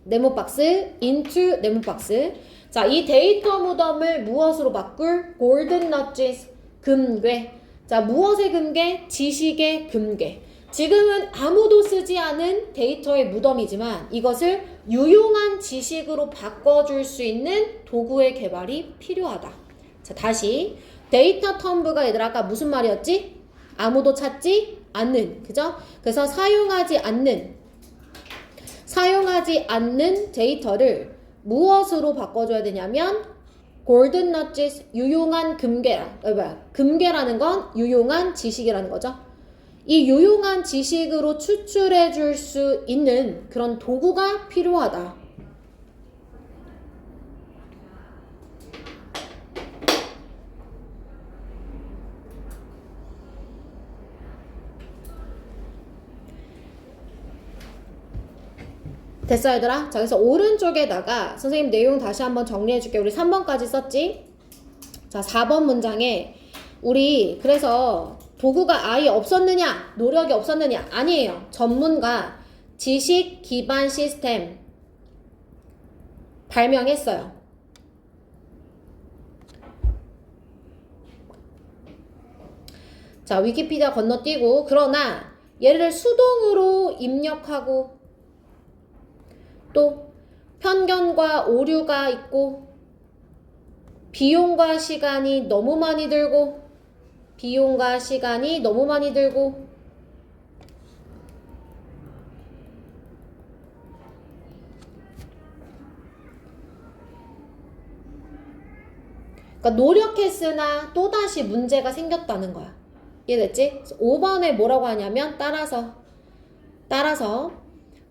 네모박스 into 네모박스. 자, 이 데이터 무덤을 무엇으로 바꿀? golden nudges, 금괴. 자, 무엇의 금괴? 지식의 금괴. 지금은 아무도 쓰지 않은 데이터의 무덤이지만 이것을 유용한 지식으로 바꿔줄 수 있는 도구의 개발이 필요하다. 자, 다시 데이터 텀브가 얘들아 아까 무슨 말이었지? 아무도 찾지 않는, 그죠? 그래서 사용하지 않는 데이터를 무엇으로 바꿔줘야 되냐면 golden nudges, 유용한 금괴라는 건 유용한 지식이라는 거죠. 이 유용한 지식으로 추출해 줄 수 있는 그런 도구가 필요하다. 됐어 얘들아? 자, 그래서 오른쪽에다가 선생님 내용 다시 한번 정리해 줄게. 우리 3번까지 썼지? 자, 4번 문장에 우리 그래서 도구가 아예 없었느냐? 노력이 없었느냐? 아니에요. 전문가 지식 기반 시스템 발명했어요. 자, 위키피디아 건너뛰고 그러나 얘를 수동으로 입력하고 또 편견과 오류가 있고 비용과 시간이 너무 많이 들고 그러니까 노력했으나 또다시 문제가 생겼다는 거야. 이해됐지? 5번에 뭐라고 하냐면 따라서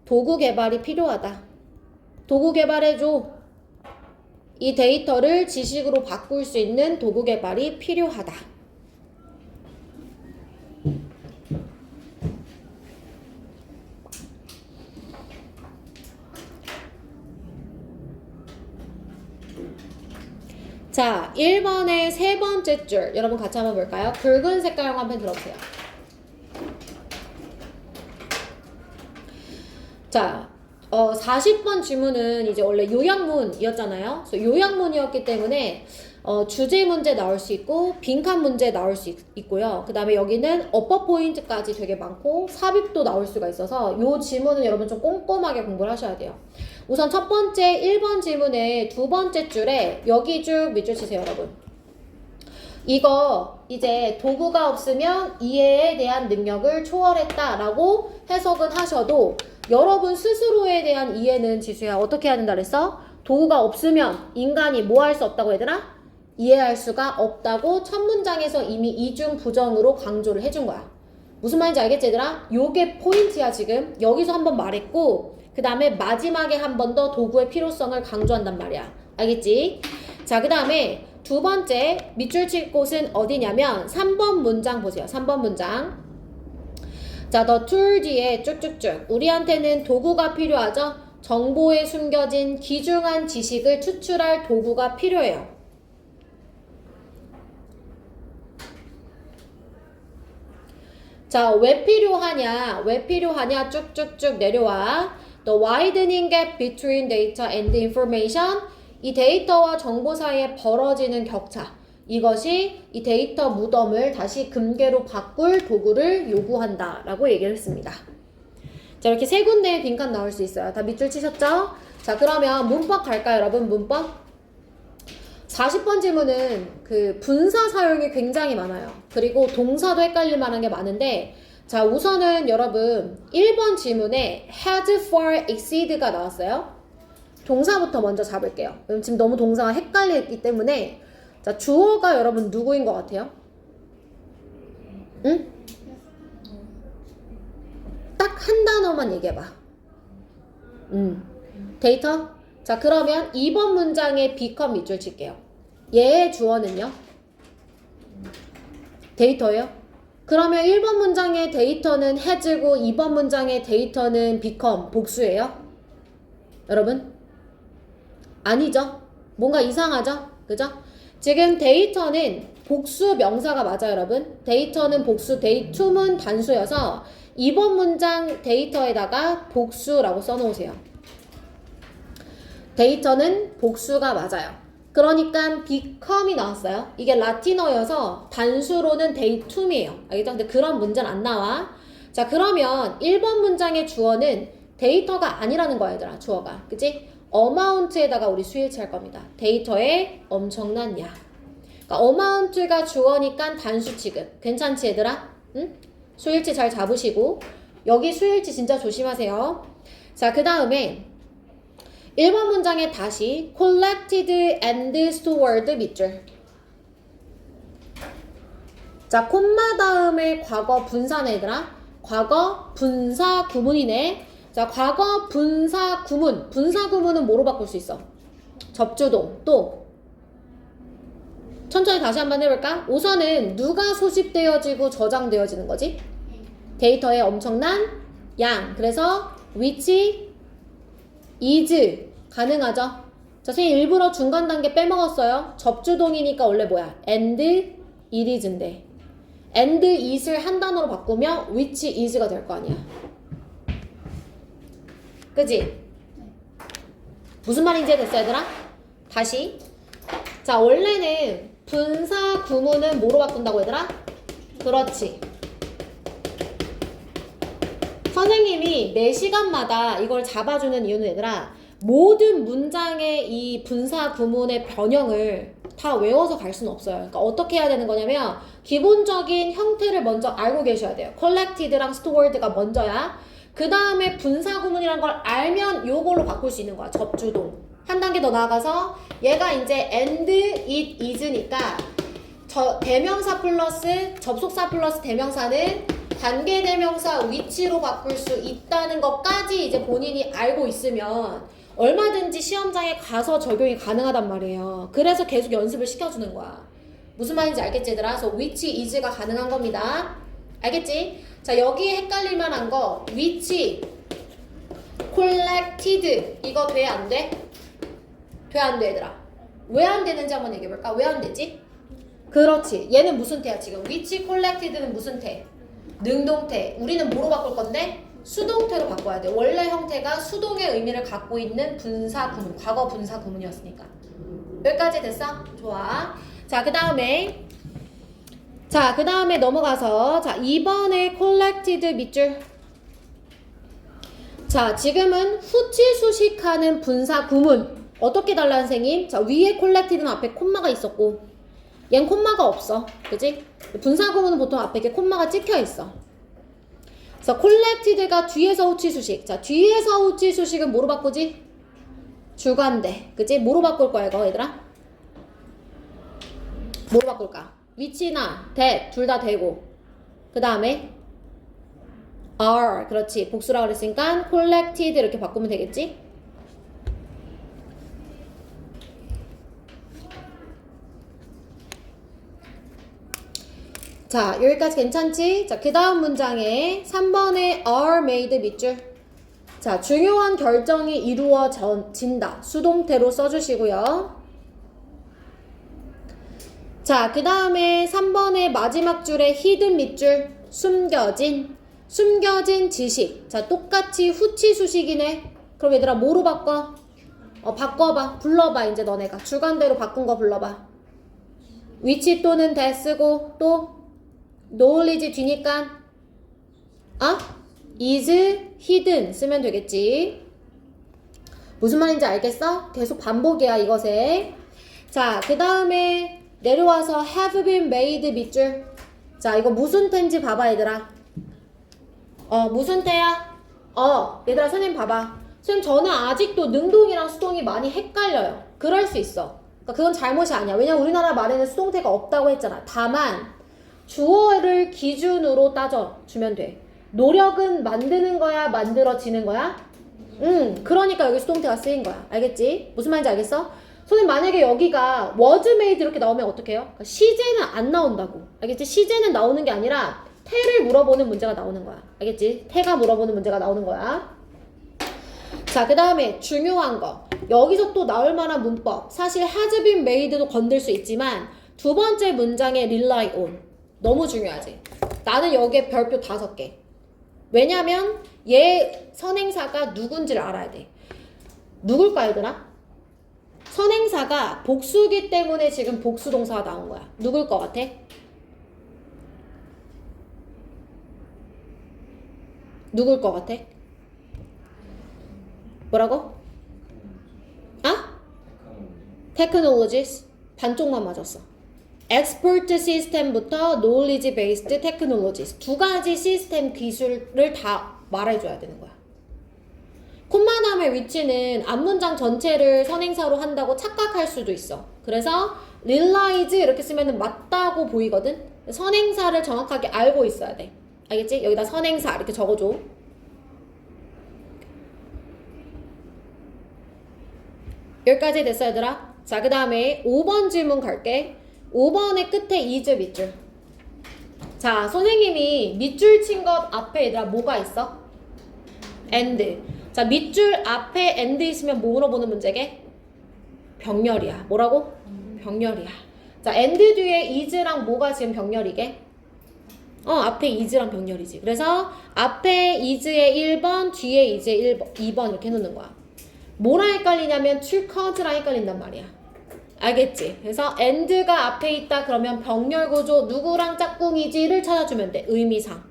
도구 개발이 필요하다. 도구 개발해줘. 이 데이터를 지식으로 바꿀 수 있는 도구 개발이 필요하다. 자, 1번의 세 번째 줄 여러분 같이 한번 볼까요? 붉은 색깔 한번 들어보세요. 자, 40번 질문은 이제 원래 요약문이었잖아요. 그래서 요약문이었기 때문에 주제 문제 나올 수 있고 빈칸 문제 나올 수 있고요. 그 다음에 여기는 어퍼 포인트까지 되게 많고 삽입도 나올 수가 있어서 요 질문은 여러분 좀 꼼꼼하게 공부를 하셔야 돼요. 우선 첫 번째 1번 질문의 두 번째 줄에 여기 쭉 밑줄 치세요, 여러분. 이거 이제 도구가 없으면 이해에 대한 능력을 초월했다라고 해석은 하셔도 여러분 스스로에 대한 이해는 지수야 어떻게 해야 된다 그랬어? 도구가 없으면 인간이 뭐 할 수 없다고 얘들아? 이해할 수가 없다고 첫 문장에서 이미 이중 부정으로 강조를 해준 거야. 무슨 말인지 알겠지 얘들아? 요게 포인트야 지금. 여기서 한번 말했고 그 다음에 마지막에 한 번 더 도구의 필요성을 강조한단 말이야. 알겠지? 자, 그 다음에 두 번째 밑줄 칠 곳은 어디냐면 3번 문장 보세요. 3번 문장. 자, the tool 뒤에 쭉쭉쭉 우리한테는 도구가 필요하죠. 정보에 숨겨진 귀중한 지식을 추출할 도구가 필요해요. 자, 왜 필요하냐? 왜 필요하냐? 쭉쭉쭉 내려와. The widening gap between data and information. 이 데이터와 정보 사이에 벌어지는 격차. 이것이 이 데이터 무덤을 다시 금괴로 바꿀 도구를 요구한다 라고 얘기를 했습니다. 자, 이렇게 세 군데의 빈칸 나올 수 있어요. 다 밑줄 치셨죠? 자, 그러면 문법 갈까요, 여러분? 문법? 40번 질문은 그 분사 사용이 굉장히 많아요. 그리고 동사도 헷갈릴 만한 게 많은데, 자, 우선은 여러분 1번 질문에 had far exceed가 나왔어요. 동사부터 먼저 잡을게요. 지금 너무 동사가 헷갈리기 때문에. 자, 주어가 여러분 누구인 것 같아요? 응? 딱 한 단어만 얘기해봐. 데이터? 자, 그러면 2번 문장에 become 밑줄 칠게요. 얘의 주어는요? 데이터예요? 그러면 1번 문장의 데이터는 has고 2번 문장의 데이터는 become 복수예요? 여러분? 아니죠? 뭔가 이상하죠? 그죠? 지금 데이터는 복수 명사가 맞아요, 여러분. 데이터는 복수, 데이툼은 단수여서 2번 문장 데이터에다가 복수라고 써놓으세요. 데이터는 복수가 맞아요. 그러니까 become이 나왔어요. 이게 라틴어여서 단수로는 데이툼이에요. 알겠죠? 근데 그런 문제는 안 나와. 자, 그러면 1번 문장의 주어는 데이터가 아니라는 거야, 얘들아. 주어가. 그치? amount에다가 우리 수일치 할 겁니다. 데이터의 엄청난 양. 그러니까 amount가 주어니까 단수 취급. 괜찮지, 얘들아? 응? 수일치 잘 잡으시고. 여기 수일치 진짜 조심하세요. 자, 그 다음에 1번 문장에 다시 collected and stored 밑줄. 자, 콤마 다음에 과거 분사네, 얘들아. 과거 분사 구문이네. 자, 과거 분사 구문. 분사 구문은 뭐로 바꿀 수 있어? 접주동. 또 천천히 다시 한번 해볼까? 우선은 누가 소집되어지고 저장되어지는 거지? 데이터의 엄청난 양. 그래서 which is 가능하죠? 자, 선생님 일부러 중간 단계 빼먹었어요. 접주동이니까 원래 뭐야? and it is인데 and it을 한 단어로 바꾸면 which is가 될 거 아니야. 그지? 무슨 말인지 됐어, 얘들아? 다시. 자, 원래는 분사 구문은 뭐로 바꾼다고, 얘들아? 그렇지. 선생님이 매 시간마다 이걸 잡아주는 이유는, 얘들아, 모든 문장의 이 분사 구문의 변형을 다 외워서 갈 수는 없어요. 그러니까 어떻게 해야 되는 거냐면 기본적인 형태를 먼저 알고 계셔야 돼요. collected랑 stored가 먼저야. 그 다음에 분사 구문이란 걸 알면 요걸로 바꿀 수 있는 거야. 접주동. 한 단계 더 나아가서 얘가 이제 and it is니까 대명사 플러스 접속사 플러스 대명사는 관계대명사 which로 바꿀 수 있다는 것까지 이제 본인이 알고 있으면 얼마든지 시험장에 가서 적용이 가능하단 말이에요. 그래서 계속 연습을 시켜주는 거야. 무슨 말인지 알겠지 얘들아? 그래서 which is가 가능한 겁니다. 알겠지? 자, 여기에 헷갈릴 만한 거 which collected 이거 돼? 안 돼? 돼? 안 돼 얘들아? 왜 안 되는지 한번 얘기해볼까? 왜 안 되지? 그렇지. 얘는 무슨 태야 지금? which collected는 무슨 태? 능동태. 우리는 뭐로 바꿀 건데? 수동태로 바꿔야 돼. 원래 형태가 수동의 의미를 갖고 있는 분사 구문, 과거 분사 구문이었으니까. 여기까지 됐어? 좋아. 자, 그 다음에 넘어가서 자, 2번에 collected 밑줄. 자, 지금은 후치 수식하는 분사 구문. 어떻게 달라 선생님? 자, 위에 collected는 앞에 콤마가 있었고 얜 콤마가 없어. 그지? 분사 구문은 보통 앞에 이렇게 콤마가 찍혀 있어. 그래서 collected가 뒤에서 후치 수식. 자, 뒤에서 후치 수식은 뭐로 바꾸지? 주관대. 그지? 뭐로 바꿀 거야 이거 얘들아? 뭐로 바꿀까? which나 that 둘 다 되고 그 다음에 are 그렇지 복수라고 그랬으니까 collected 이렇게 바꾸면 되겠지? 자, 여기까지 괜찮지? 자, 그 다음 문장에 3번에 are made 밑줄. 자, 중요한 결정이 이루어진다. 수동태로 써주시고요. 자, 그 다음에 3번의 마지막 줄에 hidden 밑줄. 숨겨진 지식. 자, 똑같이 후치 수식이네. 그럼 얘들아 뭐로 바꿔? 바꿔봐. 불러봐 이제 너네가. 주관대로 바꾼 거 불러봐. which 또는 that 쓰고 또 knowledge 뒤니까 is hidden 쓰면 되겠지. 무슨 말인지 알겠어? 계속 반복이야 이것에. 자, 그 다음에 내려와서 have been made 밑줄. 자, 이거 무슨 태인지 봐봐 얘들아. 무슨 태야? 얘들아 선생님 봐봐. 선생님 저는 아직도 능동이랑 수동이 많이 헷갈려요. 그럴 수 있어. 그러니까 그건 잘못이 아니야. 왜냐면 우리나라 말에는 수동태가 없다고 했잖아. 다만 주어를 기준으로 따져주면 돼. 노력은 만드는 거야? 만들어지는 거야? 그러니까 여기 수동태가 쓰인 거야. 알겠지? 무슨 말인지 알겠어? 선생님 만약에 여기가 was made 이렇게 나오면 어떡해요? 그러니까 시제는 안 나온다고. 알겠지? 시제는 나오는 게 아니라 태를 물어보는 문제가 나오는 거야. 알겠지? 태가 물어보는 문제가 나오는 거야. 자, 그 다음에 중요한 거. 여기서 또 나올 만한 문법. 사실 has been made도 건들 수 있지만 두 번째 문장에 rely on. 너무 중요하지. 나는 여기에 별표 5개. 왜냐면 얘 선행사가 누군지를 알아야 돼. 누굴까 얘들아? 선행사가 복수기 때문에 지금 복수동사가 나온 거야. 누굴 것 같아? 누굴 것 같아? 뭐라고? Technologies? 반쪽만 맞았어. Expert System부터 Knowledge Based Technologies 두 가지 시스템 기술을 다 말해줘야 되는 거야. 콤마 다음에 위치는 앞문장 전체를 선행사로 한다고 착각할 수도 있어. 그래서 realize 이렇게 쓰면 맞다고 보이거든. 선행사를 정확하게 알고 있어야 돼. 알겠지? 여기다 선행사 이렇게 적어줘. 여기까지 됐어 얘들아? 자, 그 다음에 5번 질문 갈게. 5번의 끝에 is 밑줄. 자, 선생님이 밑줄 친 것 앞에 얘들아 뭐가 있어? and. 자, 밑줄 앞에 and 있으면 뭐 물어보는 문제게? 병렬이야. 뭐라고? 병렬이야. 자, and 뒤에 is랑 뭐가 지금 병렬이게? 앞에 is랑 병렬이지. 그래서 앞에 is의 1번, 뒤에 is의 2번 이렇게 해놓는 거야. 뭐랑 헷갈리냐면 출커즈랑 헷갈린단 말이야. 알겠지? 그래서 and가 앞에 있다 그러면 병렬 구조 누구랑 짝꿍이지를 찾아주면 돼. 의미상.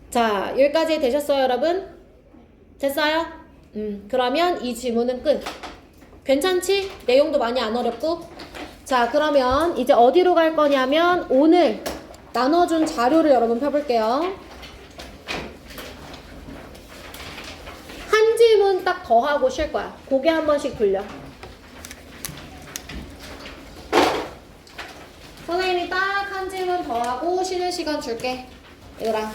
자, 여기까지 되셨어요 여러분? 됐어요? 그러면 이 지문은 끝. 괜찮지? 내용도 많이 안 어렵고. 자, 그러면 이제 어디로 갈 거냐면 오늘 나눠준 자료를 여러분 펴볼게요. 한 질문 딱 더 하고 쉴 거야. 고개 한 번씩 돌려. 선생님이 딱 한 질문 더 하고 쉬는 시간 줄게. 얘들아.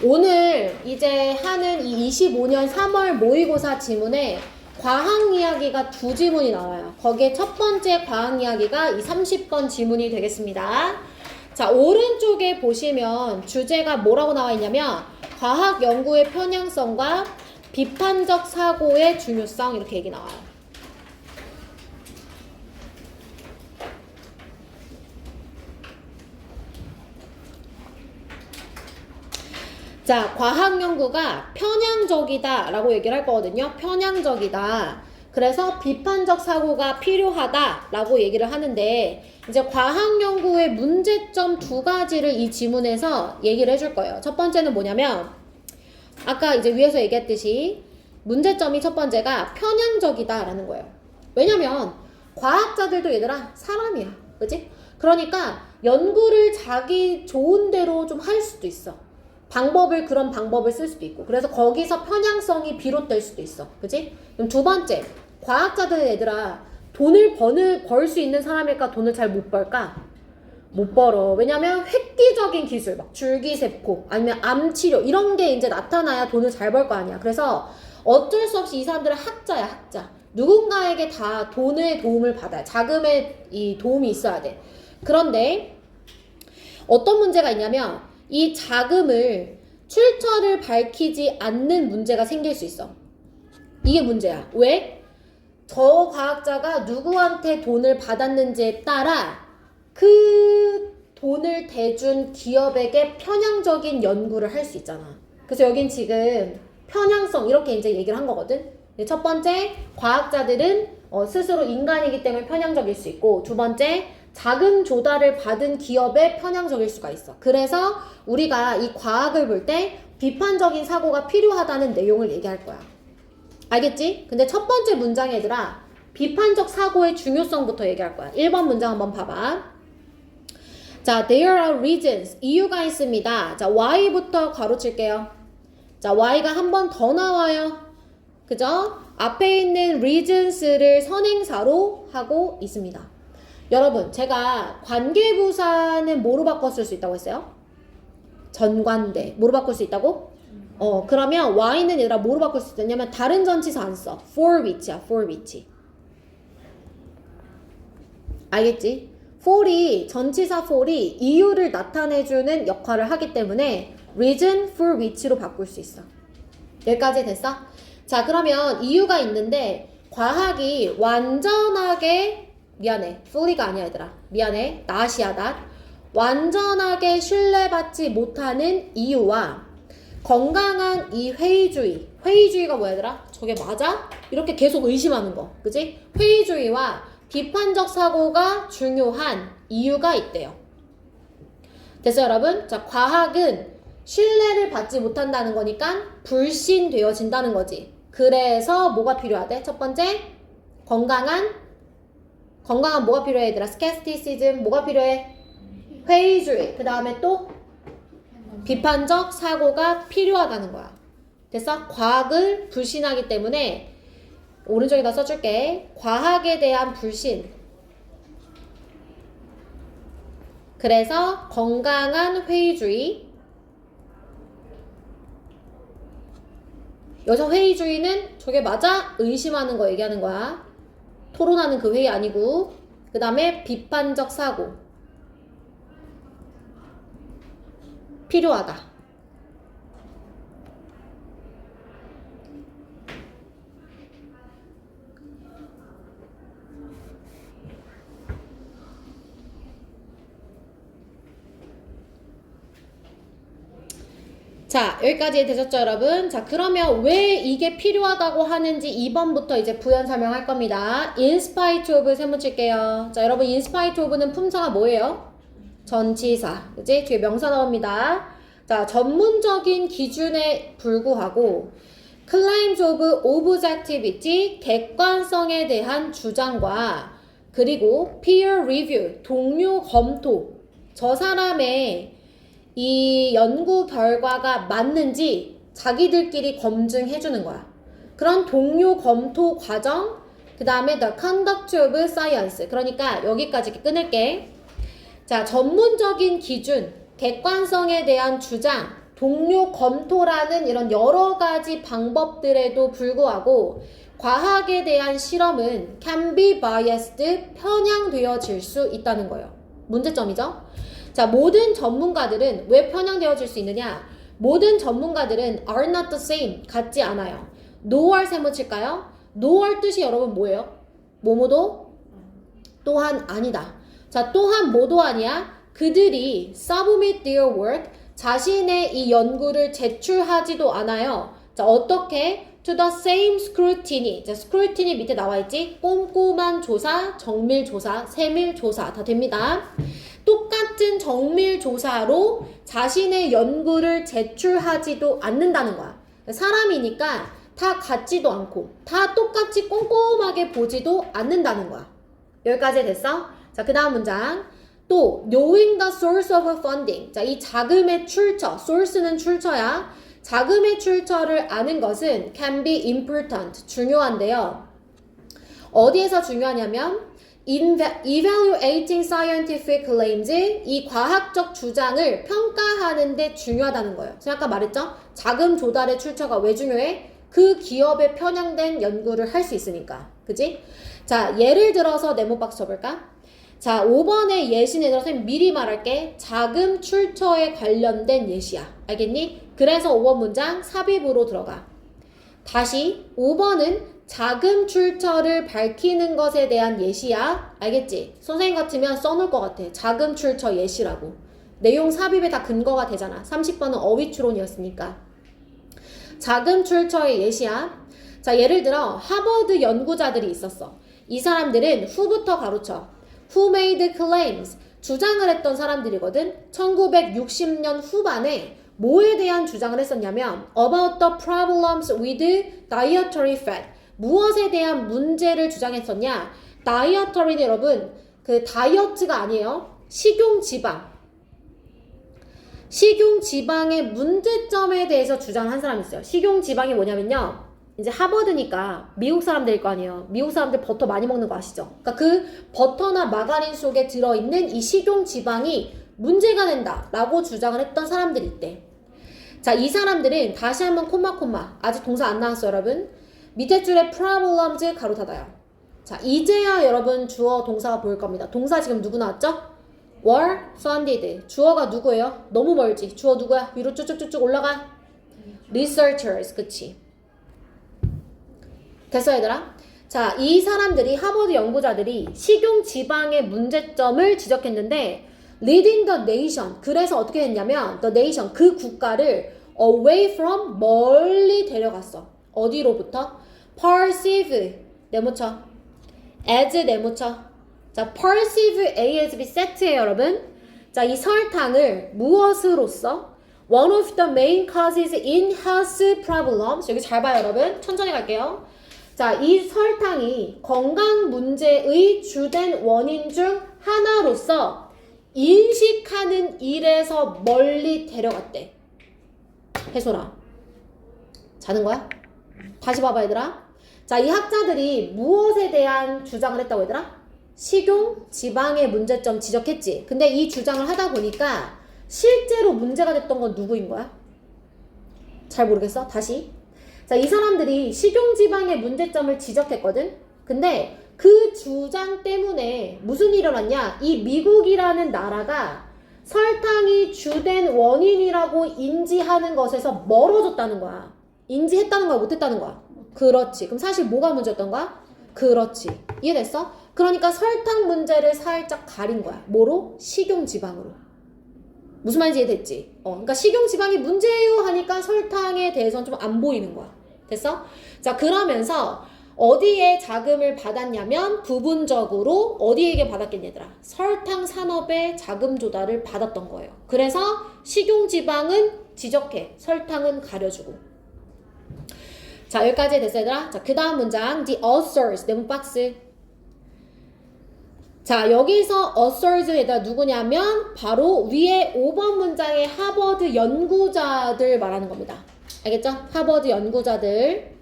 오늘 이제 하는 이 25년 3월 모의고사 지문에 과학 이야기가 2지문이 나와요. 거기에 첫 번째 과학 이야기가 이 30번 지문이 되겠습니다. 자, 오른쪽에 보시면 주제가 뭐라고 나와 있냐면 과학 연구의 편향성과 비판적 사고의 중요성 이렇게 얘기 나와요. 자, 과학 연구가 편향적이다 라고 얘기를 할 거거든요. 편향적이다. 그래서 비판적 사고가 필요하다 라고 얘기를 하는데 이제 과학 연구의 문제점 2가지를 이 지문에서 얘기를 해줄 거예요. 첫 번째는 뭐냐면 아까 이제 위에서 얘기했듯이 문제점이 첫 번째가 편향적이다 라는 거예요. 왜냐면 과학자들도 얘들아 사람이야. 그치? 그러니까 연구를 자기 좋은 대로 좀 할 수도 있어. 그런 방법을 쓸 수도 있고. 그래서 거기서 편향성이 비롯될 수도 있어. 그치? 그럼 2번째, 과학자들 얘들아, 돈을 벌 수 있는 사람일까? 돈을 잘 못 벌까? 못 벌어. 왜냐면 획기적인 기술, 막 줄기세포, 아니면 암치료, 이런 게 이제 나타나야 돈을 잘 벌 거 아니야. 그래서 어쩔 수 없이 이 사람들은 학자야, 학자. 누군가에게 다 돈의 도움을 받아야, 자금의 이 도움이 있어야 돼. 그런데 어떤 문제가 있냐면 이 자금을 출처를 밝히지 않는 문제가 생길 수 있어. 이게 문제야. 왜? 저 과학자가 누구한테 돈을 받았는지에 따라 그 돈을 대준 기업에게 편향적인 연구를 할 수 있잖아. 그래서 여긴 지금 편향성 이렇게 이제 얘기를 한 거거든. 첫 번째, 과학자들은 스스로 인간이기 때문에 편향적일 수 있고, 2번째, 자금 조달을 받은 기업에 편향적일 수가 있어. 그래서 우리가 이 과학을 볼 때 비판적인 사고가 필요하다는 내용을 얘기할 거야. 알겠지? 근데 첫 번째 문장 얘들아, 비판적 사고의 중요성부터 얘기할 거야. 1번 문장 한번 봐봐. 자, there are reasons. 이유가 있습니다. 자, why부터 가로칠게요. 자, why가 한 번 더 나와요. 그죠? 앞에 있는 reasons를 선행사로 하고 있습니다. 여러분, 제가 관계부사는 뭐로 바꿨을 수 있다고 했어요? 전관대. 뭐로 바꿀 수 있다고? 그러면 y는 얘들아 뭐로 바꿀 수 있냐면 다른 전치사 안 써. for which야, for which. 알겠지? for이, 전치사 for이 이유를 나타내주는 역할을 하기 때문에 reason for which로 바꿀 수 있어. 여기까지 됐어? 자, 그러면 이유가 있는데 과학이 완전하게 미안해. fully가 아니야 얘들아. 미안해. not이야 not. 완전하게 신뢰받지 못하는 이유와 건강한 이 회의주의. 회의주의가 뭐야 얘들아? 저게 맞아? 이렇게 계속 의심하는 거. 그지? 회의주의와 비판적 사고가 중요한 이유가 있대요. 됐어요 여러분? 자, 과학은 신뢰를 받지 못한다는 거니까 불신되어진다는 거지. 그래서 뭐가 필요하대? 첫 번째, 건강한 뭐가 필요해 얘들아? 스캐스티시즘. 뭐가 필요해? 회의주의. 그 다음에 또 비판적 사고가 필요하다는 거야. 됐어? 과학을 불신하기 때문에 오른쪽에다 써줄게. 과학에 대한 불신. 그래서 건강한 회의주의. 여기서 회의주의는 저게 맞아? 의심하는 거 얘기하는 거야. 토론하는 그 회의 아니고. 그 다음에 비판적 사고. 필요하다. 자, 여기까지 되셨죠 여러분? 자, 그러면 왜 이게 필요하다고 하는지 2번부터 이제 부연 설명할 겁니다. in spite of 세모 칠게요. 자, 여러분 in spite of는 품사가 뭐예요? 전치사. 그치? 뒤에 명사 나옵니다. 자, 전문적인 기준에 불구하고 claims of objectivity, 객관성에 대한 주장과 그리고 peer review, 동료 검토. 저 사람의 이 연구 결과가 맞는지 자기들끼리 검증해주는 거야. 그런 동료 검토 과정, 그 다음에 the conduct of science. 그러니까 여기까지 끊을게. 자, 전문적인 기준. 객관성에 대한 주장, 동료 검토라는 이런 여러 가지 방법들에도 불구하고 과학에 대한 실험은 can be biased, 편향되어질 수 있다는 거예요. 문제점이죠. 자, 모든 전문가들은 왜 편향되어질 수 있느냐? 모든 전문가들은 are not the same, 같지 않아요. nor 세모 칠까요? nor 뜻이 여러분 뭐예요? 뭐뭐도 또한 아니다. 자, 또한 뭐도 아니야? 그들이 submit their work, 자신의 이 연구를 제출하지도 않아요. 자, 어떻게? To the same scrutiny. 자, scrutiny 밑에 나와 있지? 꼼꼼한 조사, 정밀 조사, 세밀 조사 다 됩니다. 똑같은 정밀 조사로 자신의 연구를 제출하지도 않는다는 거야. 사람이니까 다 같지도 않고 다 똑같이 꼼꼼하게 보지도 않는다는 거야. 여기까지 됐어? 자, 그 다음 문장. 또 knowing the source of funding. 자, 이 자금의 출처, source는 출처야. 자금의 출처를 아는 것은 can be important, 중요한데요. 어디에서 중요하냐면 evaluating scientific claims, 이 과학적 주장을 평가하는 데 중요하다는 거예요. 제가 아까 말했죠? 자금 조달의 출처가 왜 중요해? 그 기업에 편향된 연구를 할 수 있으니까. 그지? 자, 예를 들어서 네모 박스 쳐볼까? 자, 5번의 예시는 들어서 미리 말할게. 자금 출처에 관련된 예시야. 알겠니? 그래서 5번 문장 삽입으로 들어가. 다시 5번은 자금 출처를 밝히는 것에 대한 예시야. 알겠지? 선생님 같으면 써놓을 것 같아. 자금 출처 예시라고. 내용 삽입에 다 근거가 되잖아. 30번은 어휘 추론이었으니까. 자금 출처의 예시야. 자, 예를 들어 하버드 연구자들이 있었어. 이 사람들은 후부터 가로쳐. Who made claims? 주장을 했던 사람들이거든. 1960년 후반에 뭐에 대한 주장을 했었냐면 about the problems with dietary fat. 무엇에 대한 문제를 주장했었냐? 다이어터리는 여러분 그 다이어트가 아니에요. 식용지방. 식용지방의 문제점에 대해서 주장한 사람이 있어요. 식용지방이 뭐냐면요. 이제 하버드니까 미국 사람들일 거 아니에요. 미국 사람들 버터 많이 먹는 거 아시죠? 그러니까 그 버터나 마가린 속에 들어있는 이 식용지방이 문제가 된다라고 주장을 했던 사람들이 있대. 자, 이 사람들은 다시 한번 콤마 아직 동사 안 나왔어요, 여러분. 밑에 줄에 problems 가로 닫아요. 자, 이제야 여러분 주어 동사가 보일 겁니다. 동사 지금 누구 나왔죠? were funded. 주어가 누구예요? 너무 멀지. 주어 누구야? 위로 쭉쭉쭉쭉 올라가. researchers. 그치? 됐어, 얘들아? 자, 이 사람들이 하버드 연구자들이 식용 지방의 문제점을 지적했는데 leading the nation. 그래서 어떻게 했냐면 the nation, 그 국가를 away from, 멀리 데려갔어. 어디로부터? perceive. 네모쳐. as 네모쳐. 자, perceive A as B 세트예요, 여러분. 자, 이 설탕을 무엇으로써? One of the main causes in health problems. 여기 잘 봐요, 여러분. 천천히 갈게요. 자, 이 설탕이 건강 문제의 주된 원인 중 하나로서 인식하는 일에서 멀리 데려갔대. 해소라. 자는 거야? 다시 봐봐, 얘들아. 자, 이 학자들이 무엇에 대한 주장을 했다고, 얘들아? 식용 지방의 문제점 지적했지. 근데 이 주장을 하다 보니까 실제로 문제가 됐던 건 누구인 거야? 잘 모르겠어? 다시. 자, 이 사람들이 식용지방의 문제점을 지적했거든? 근데 그 주장 때문에 무슨 일이 일어났냐? 이 미국이라는 나라가 설탕이 주된 원인이라고 인지하는 것에서 멀어졌다는 거야. 인지했다는 거야? 못했다는 거야? 그렇지. 그럼 사실 뭐가 문제였던 거야? 그렇지. 이해됐어? 그러니까 설탕 문제를 살짝 가린 거야. 뭐로? 식용지방으로. 무슨 말인지 이해됐지? 그러니까 식용지방이 문제예요 하니까 설탕에 대해서는 좀 안 보이는 거야. 됐어? 자, 그러면서 어디에 자금을 받았냐면 부분적으로 어디에게 받았겠냐, 얘들아? 설탕 산업에 자금 조달을 받았던 거예요. 그래서 식용지방은 지적해. 설탕은 가려주고. 자, 여기까지 됐어, 얘들아? 자, 그 다음 문장. The authors. 네모 박스. 자, 여기서 authors에다 누구냐면 바로 위에 5번 문장의 하버드 연구자들 말하는 겁니다. 알겠죠? 하버드 연구자들.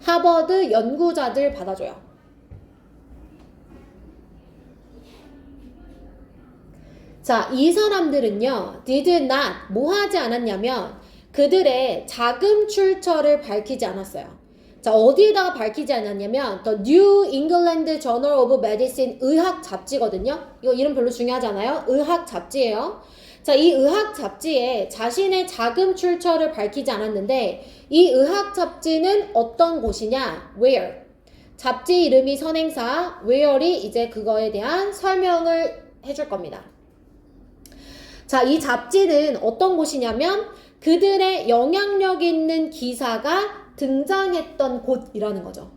하버드 연구자들 받아줘요. 자, 이 사람들은요, did not, 뭐 하지 않았냐면, 그들의 자금 출처를 밝히지 않았어요. 자, 어디에다가 밝히지 않았냐면, The New England Journal of Medicine 의학 잡지거든요. 이거 이름 별로 중요하지 않아요? 의학 잡지예요. 자, 이 의학 잡지에 자신의 자금 출처를 밝히지 않았는데, 이 의학 잡지는 어떤 곳이냐? Where? 잡지 이름이 선행사, where이 이제 그거에 대한 설명을 해줄 겁니다. 자, 이 잡지는 어떤 곳이냐면 그들의 영향력 있는 기사가 등장했던 곳이라는 거죠.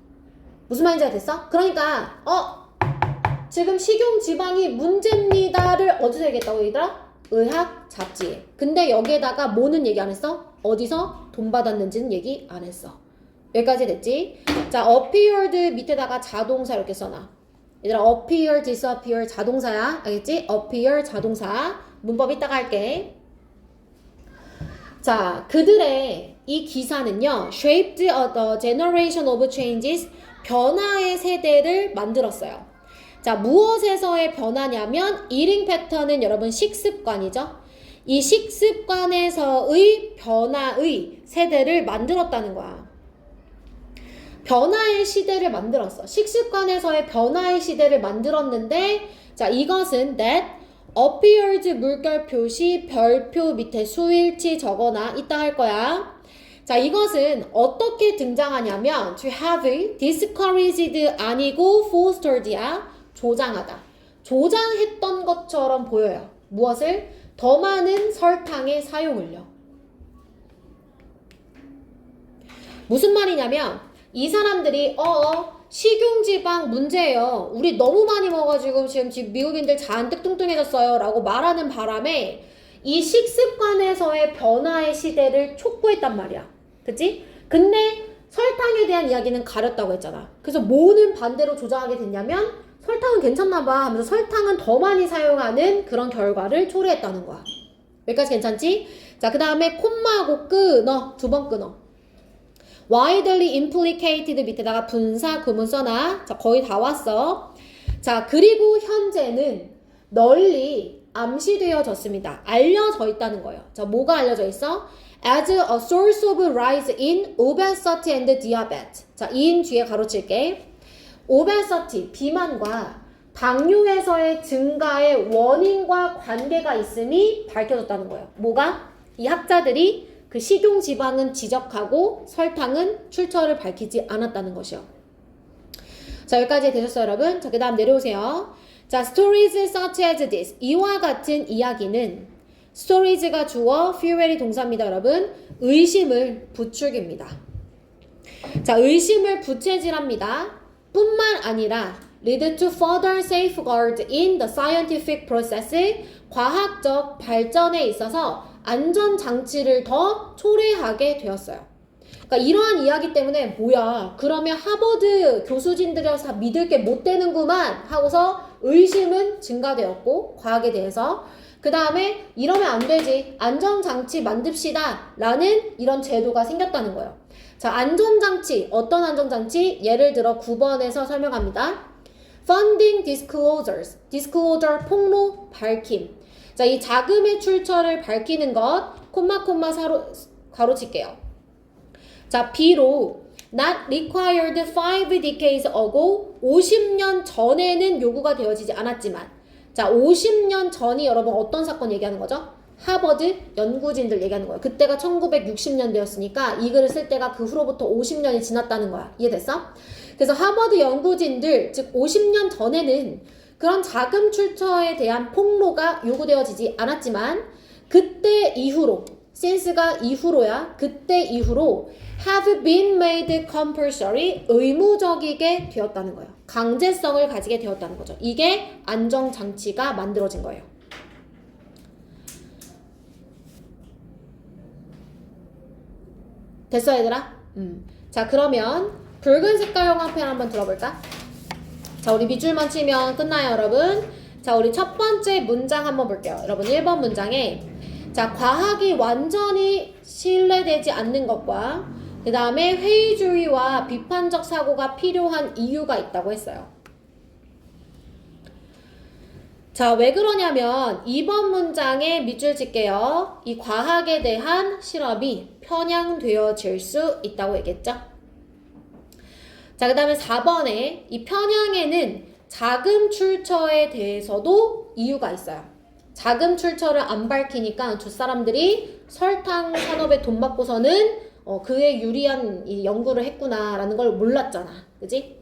무슨 말인지 됐어? 그러니까 지금 식용지방이 문제입니다를 어디서 얘기했다고 얘들아? 의학 잡지에. 근데 여기에다가 뭐는 얘기 안 했어? 어디서 돈 받았는지는 얘기 안 했어. 여기까지 됐지? 자, appeared 밑에다가 자동사 이렇게 써놔. 얘들아, appear, disappear 자동사야. 알겠지? appear 자동사. 문법 이따가 할게. 자, 그들의 이 기사는요, shaped the generation of changes, 변화의 세대를 만들었어요. 자, 무엇에서의 변화냐면, eating pattern은 여러분 식습관이죠. 이 식습관에서의 변화의 세대를 만들었다는 거야. 변화의 시대를 만들었어. 식습관에서의 변화의 시대를 만들었는데, 자, 이것은 that appears 물결 표시 별표 밑에 수일치 적어놔. 이따 할 거야. 자, 이것은 어떻게 등장하냐면 to have discouraged 아니고 fostered야. 조장하다. 조장했던 것처럼 보여요. 무엇을? 더 많은 설탕의 사용을요. 무슨 말이냐면 이 사람들이 식용지방 문제예요. 우리 너무 많이 먹어가지고 지금 미국인들 잔뜩 뚱뚱해졌어요 라고 말하는 바람에 이 식습관에서의 변화의 시대를 촉구했단 말이야. 그치? 근데 설탕에 대한 이야기는 가렸다고 했잖아. 그래서 뭐는 반대로 조장하게 됐냐면 설탕은 괜찮나봐 하면서 설탕은 더 많이 사용하는 그런 결과를 초래했다는 거야. 여기까지 괜찮지? 자, 그 다음에 콤마하고 끊어. 두 번 끊어. widely implicated 밑에다가 분사 구문 써놔. 자, 거의 다 왔어. 자, 그리고 현재는 널리 암시되어졌습니다. 알려져 있다는 거예요. 자, 뭐가 알려져 있어? as a source of rise in obesity and diabetes. 자, in 뒤에 가로칠게. obesity, 비만과 당뇨에서의 증가의 원인과 관계가 있음이 밝혀졌다는 거예요. 뭐가? 이 학자들이 그 식용지방은 지적하고 설탕은 출처를 밝히지 않았다는 것이요. 자, 여기까지 되셨어요, 여러분? 자, 그 다음 내려오세요. 자, stories such as this. 이와 같은 이야기는 stories가 주어, fuel이 동사입니다, 여러분. 의심을 부추깁니다. 자, 의심을 부채질합니다. 뿐만 아니라 lead to further safeguard in the scientific process. 과학적 발전에 있어서 안전장치를 더 초래하게 되었어요. 그러니까 이러한 이야기 때문에 뭐야, 그러면 하버드 교수진들이라서 다 믿을 게 못 되는구만 하고서 의심은 증가되었고, 과학에 대해서. 그 다음에 이러면 안 되지, 안전장치 만듭시다 라는 이런 제도가 생겼다는 거예요. 자, 안전장치, 어떤 안전장치? 예를 들어 9번에서 설명합니다. Funding disclosures, disclosure 폭로 밝힘. 자, 이 자금의 출처를 밝히는 것, 콤마 가로칠게요. 자, 비록 not required 5 decades ago, 50년 전에는 요구가 되어지지 않았지만, 자, 50년 전이 여러분 어떤 사건 얘기하는 거죠? 하버드 연구진들 얘기하는 거예요. 그때가 1960년대였으니까 이 글을 쓸 때가 그 후로부터 50년이 지났다는 거야. 이해됐어? 그래서 하버드 연구진들, 즉 50년 전에는 그런 자금 출처에 대한 폭로가 요구되어지지 않았지만 그때 이후로, since가 이후로야, 그때 이후로 have been made compulsory, 의무적이게 되었다는 거예요. 강제성을 가지게 되었다는 거죠. 이게 안정장치가 만들어진 거예요. 됐어, 얘들아? 자, 그러면 붉은 색깔 형광펜 한번 들어볼까? 자, 우리 밑줄만 치면 끝나요, 여러분. 자, 우리 첫 번째 문장 한번 볼게요. 여러분, 1번 문장에 자, 과학이 완전히 신뢰되지 않는 것과 그 다음에 회의주의와 비판적 사고가 필요한 이유가 있다고 했어요. 자, 왜 그러냐면 2번 문장에 밑줄 칠게요. 이 과학에 대한 실험이 편향되어질 수 있다고 얘기했죠. 자, 그 다음에 4번에 이 편향에는 자금 출처에 대해서도 이유가 있어요. 자금 출처를 안 밝히니까 두 사람들이 설탕 산업에 돈 받고서는 그에 유리한 이 연구를 했구나라는 걸 몰랐잖아. 그지?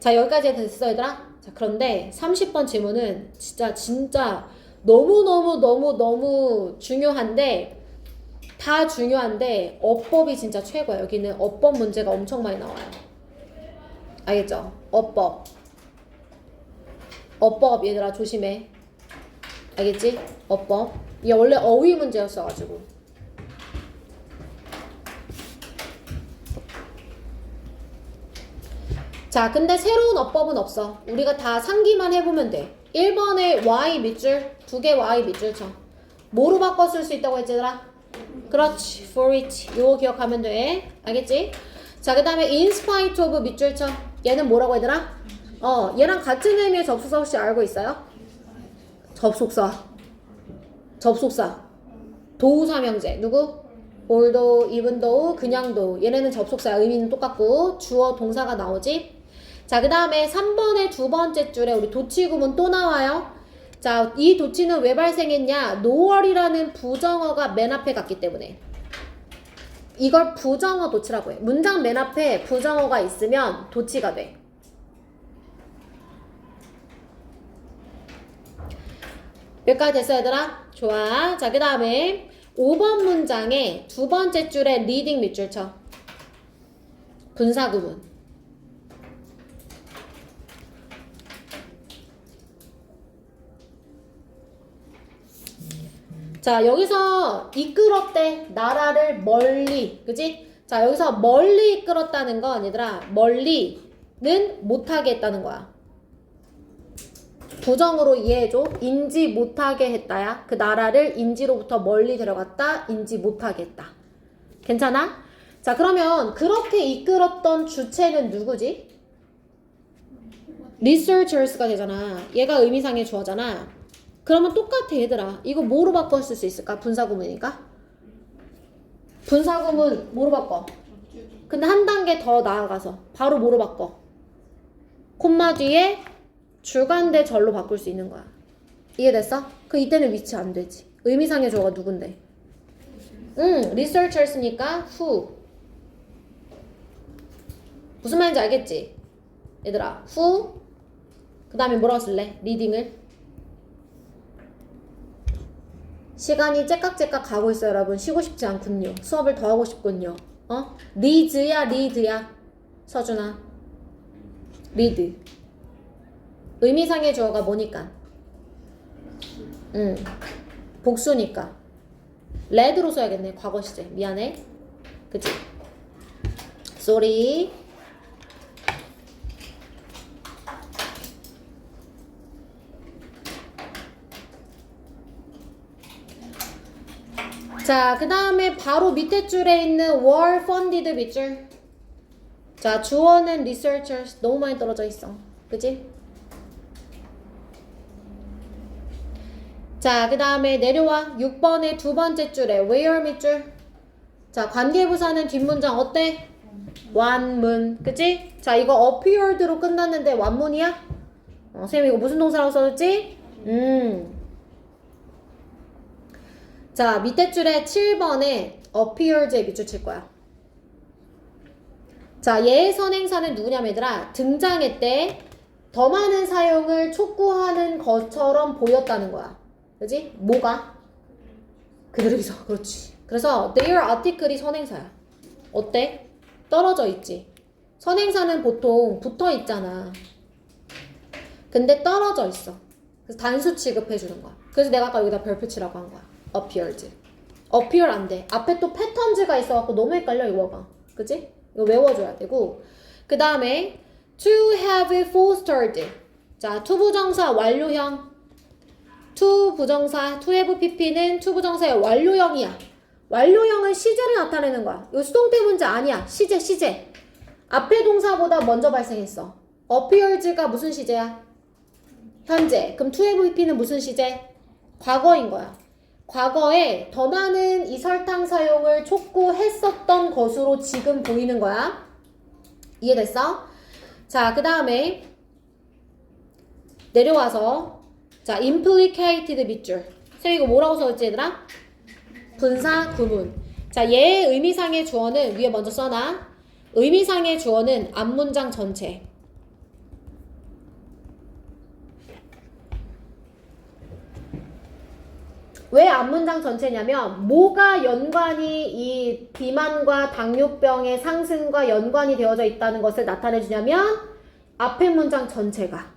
자, 여기까지 됐어, 얘들아? 자, 그런데 30번 질문은 진짜 너무 중요한데, 다 중요한데, 어법이 진짜 최고야. 여기는 어법 문제가 엄청 많이 나와요. 알겠죠? 어법, 얘들아, 조심해. 알겠지? 어법. 이게 원래 어휘 문제였어가지고. 자, 근데 새로운 어법은 없어. 우리가 다 상기만 해보면 돼. 1번에 Y 밑줄, 2개 Y 밑줄 쳐. 뭐로 바꿔 쓸 수 있다고 했지, 얘들아? 그렇지. for which. 요거 기억하면 돼. 알겠지? 자, 그 다음에 in spite of 밑줄 쳐. 얘는 뭐라고 얘들아? 얘랑 같은 의미의 접속사 혹시 알고 있어요? 접속사. 도우사명제. 누구? although, even though, 그냥 though. 얘네는 접속사야. 의미는 똑같고 주어 동사가 나오지. 자, 그 다음에 3번의 두 번째 줄에 우리 도치 구문 또 나와요. 자, 이 도치는 왜 발생했냐? 노월이라는 부정어가 맨 앞에 갔기 때문에. 이걸 부정어 도치라고 해. 문장 맨 앞에 부정어가 있으면 도치가 돼. 여기까지 됐어, 얘들아? 좋아. 자, 그 다음에 5번 문장에 두 번째 줄에 리딩 밑줄 쳐. 분사구문. 자, 여기서 이끌었대. 나라를 멀리. 그지? 자, 여기서 멀리 이끌었다는 건 얘들아, 멀리는 못하게 했다는 거야. 부정으로 이해해줘. 인지 못하게 했다야. 그 나라를 인지로부터 멀리 데려갔다. 인지 못하게 했다. 괜찮아? 자, 그러면 그렇게 이끌었던 주체는 누구지? researchers가 되잖아. 얘가 의미상의 주어잖아. 그러면 똑같아, 얘들아. 이거 뭐로 바꿔 쓸 수 있을까? 분사구문이니까. 분사구문 뭐로 바꿔? 근데 한 단계 더 나아가서 바로 뭐로 바꿔? 콤마 뒤에 주관대 절로 바꿀 수 있는 거야. 이해됐어? 그 이때는 위치 안 되지. 의미상의 주어가 누군데? researchers니까 who. 무슨 말인지 알겠지? 얘들아, who. 그 다음에 뭐라고 쓸래? reading을. 시간이 째깍째깍 가고 있어요, 여러분. 쉬고 싶지 않군요. 수업을 더 하고 싶군요. 리드야, 리드야. 서준아. 리드. 의미상의 주어가 뭐니까? 복수니까. 레드로 써야겠네, 과거 시제. 미안해. 그치? sorry. 자, 그 다음에 바로 밑에 줄에 있는 were funded 밑줄. 자, 주어는 researchers. 너무 많이 떨어져 있어. 그치? 자, 그 다음에 내려와. 6번의 두 번째 줄에 where 밑줄. 자, 관계부사는 뒷문장 어때? 완문. 그치? 자, 이거 appeared로 끝났는데 완문이야? 선생님 이거 무슨 동사라고 써줬지? 자, 밑에 줄에 7번에 appeared에 밑줄 칠 거야. 자, 얘의 선행사는 누구냐면 얘들아, 등장했대. 더 많은 사용을 촉구하는 것처럼 보였다는 거야. 그지? 뭐가? 그들의 비서. 그렇지. 그래서 their article이 선행사야. 어때? 떨어져 있지. 선행사는 보통 붙어 있잖아. 근데 떨어져 있어. 그래서 단수 취급해 주는 거야. 그래서 내가 아까 여기다 별표 치라고 한 거야. appeared. appear 안 돼. 앞에 또 패턴즈가 있어갖고 너무 헷갈려, 이거가. 그치? 이거 외워줘야 되고. 그 다음에 to have fostered. 자, to 부정사 완료형. to 부정사, to have pp는 to 부정사의 완료형이야. 완료형은 시제를 나타내는 거야. 이거 수동태 문제 아니야. 시제. 앞에 동사보다 먼저 발생했어. appeared가 무슨 시제야? 현재. 그럼 to have been은 무슨 시제? 과거인 거야. 과거에 더 많은 이 설탕 사용을 촉구했었던 것으로 지금 보이는 거야. 이해됐어? 자, 그 다음에 내려와서 자, implicated 밑줄. 선생님 이거 뭐라고 써있지 얘들아? 분사 구문. 자, 얘의 의미상의 주어는 위에 먼저 써놔. 의미상의 주어는 앞문장 전체. 왜 앞문장 전체냐면 뭐가 연관이 이 비만과 당뇨병의 상승과 연관이 되어져 있다는 것을 나타내 주냐면 앞에 문장 전체가.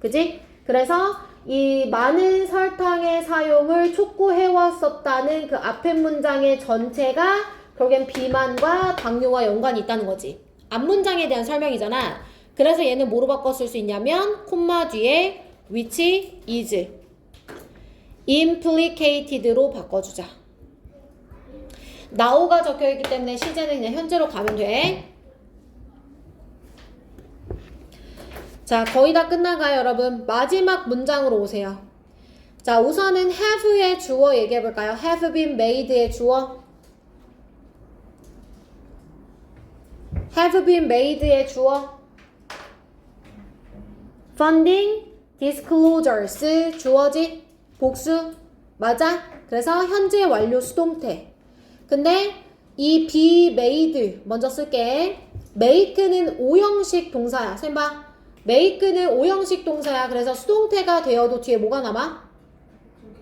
그지? 그래서 이 많은 설탕의 사용을 촉구해 왔었다는 그 앞에 문장의 전체가 결국엔 비만과 당뇨와 연관이 있다는 거지. 앞문장에 대한 설명이잖아. 그래서 얘는 뭐로 바꿔 쓸 수 있냐면 콤마 뒤에 which is implicated로 바꿔주자. now가 적혀있기 때문에 시제는 그냥 현재로 가면 돼. 자, 거의 다 끝나가요, 여러분. 마지막 문장으로 오세요. 자, 우선은 have의 주어 얘기해볼까요? have been made의 주어. have been made의 주어. funding, disclosures, 주어지, 복수. 맞아? 그래서 현재 완료 수동태. 근데 이 be made 먼저 쓸게. make는 오형식 동사야. 선생님 봐. make는 오형식 동사야. 그래서 수동태가 되어도 뒤에 뭐가 남아?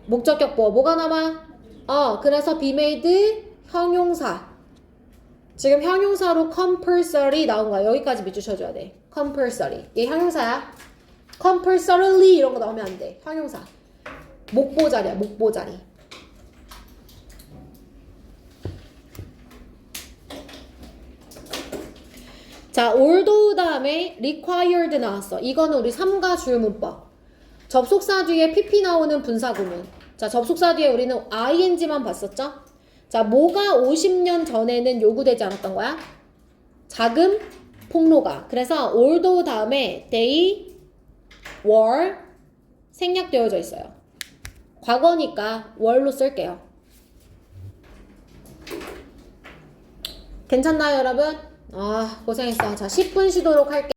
목적격보. 뭐가 남아? 그래서 be made 형용사. 지금 형용사로 compulsory 나온 거야. 여기까지 밑줄 쳐줘야 돼. compulsory. 얘 형용사야. compulsorily 이런 거 나오면 안 돼. 형용사. 목보자리야. 목보자리. 자, although 다음에 required 나왔어. 이거는 우리 3가 주요 문법. 접속사 뒤에 pp 나오는 분사구문. 자, 접속사 뒤에 우리는 ing만 봤었죠? 자, 뭐가 50년 전에는 요구되지 않았던 거야? 자금, 폭로가. 그래서 although 다음에 they were 생략되어져 있어요. 과거니까 were로 쓸게요. 괜찮나요, 여러분? 고생했어. 자, 10분 쉬도록 할게요.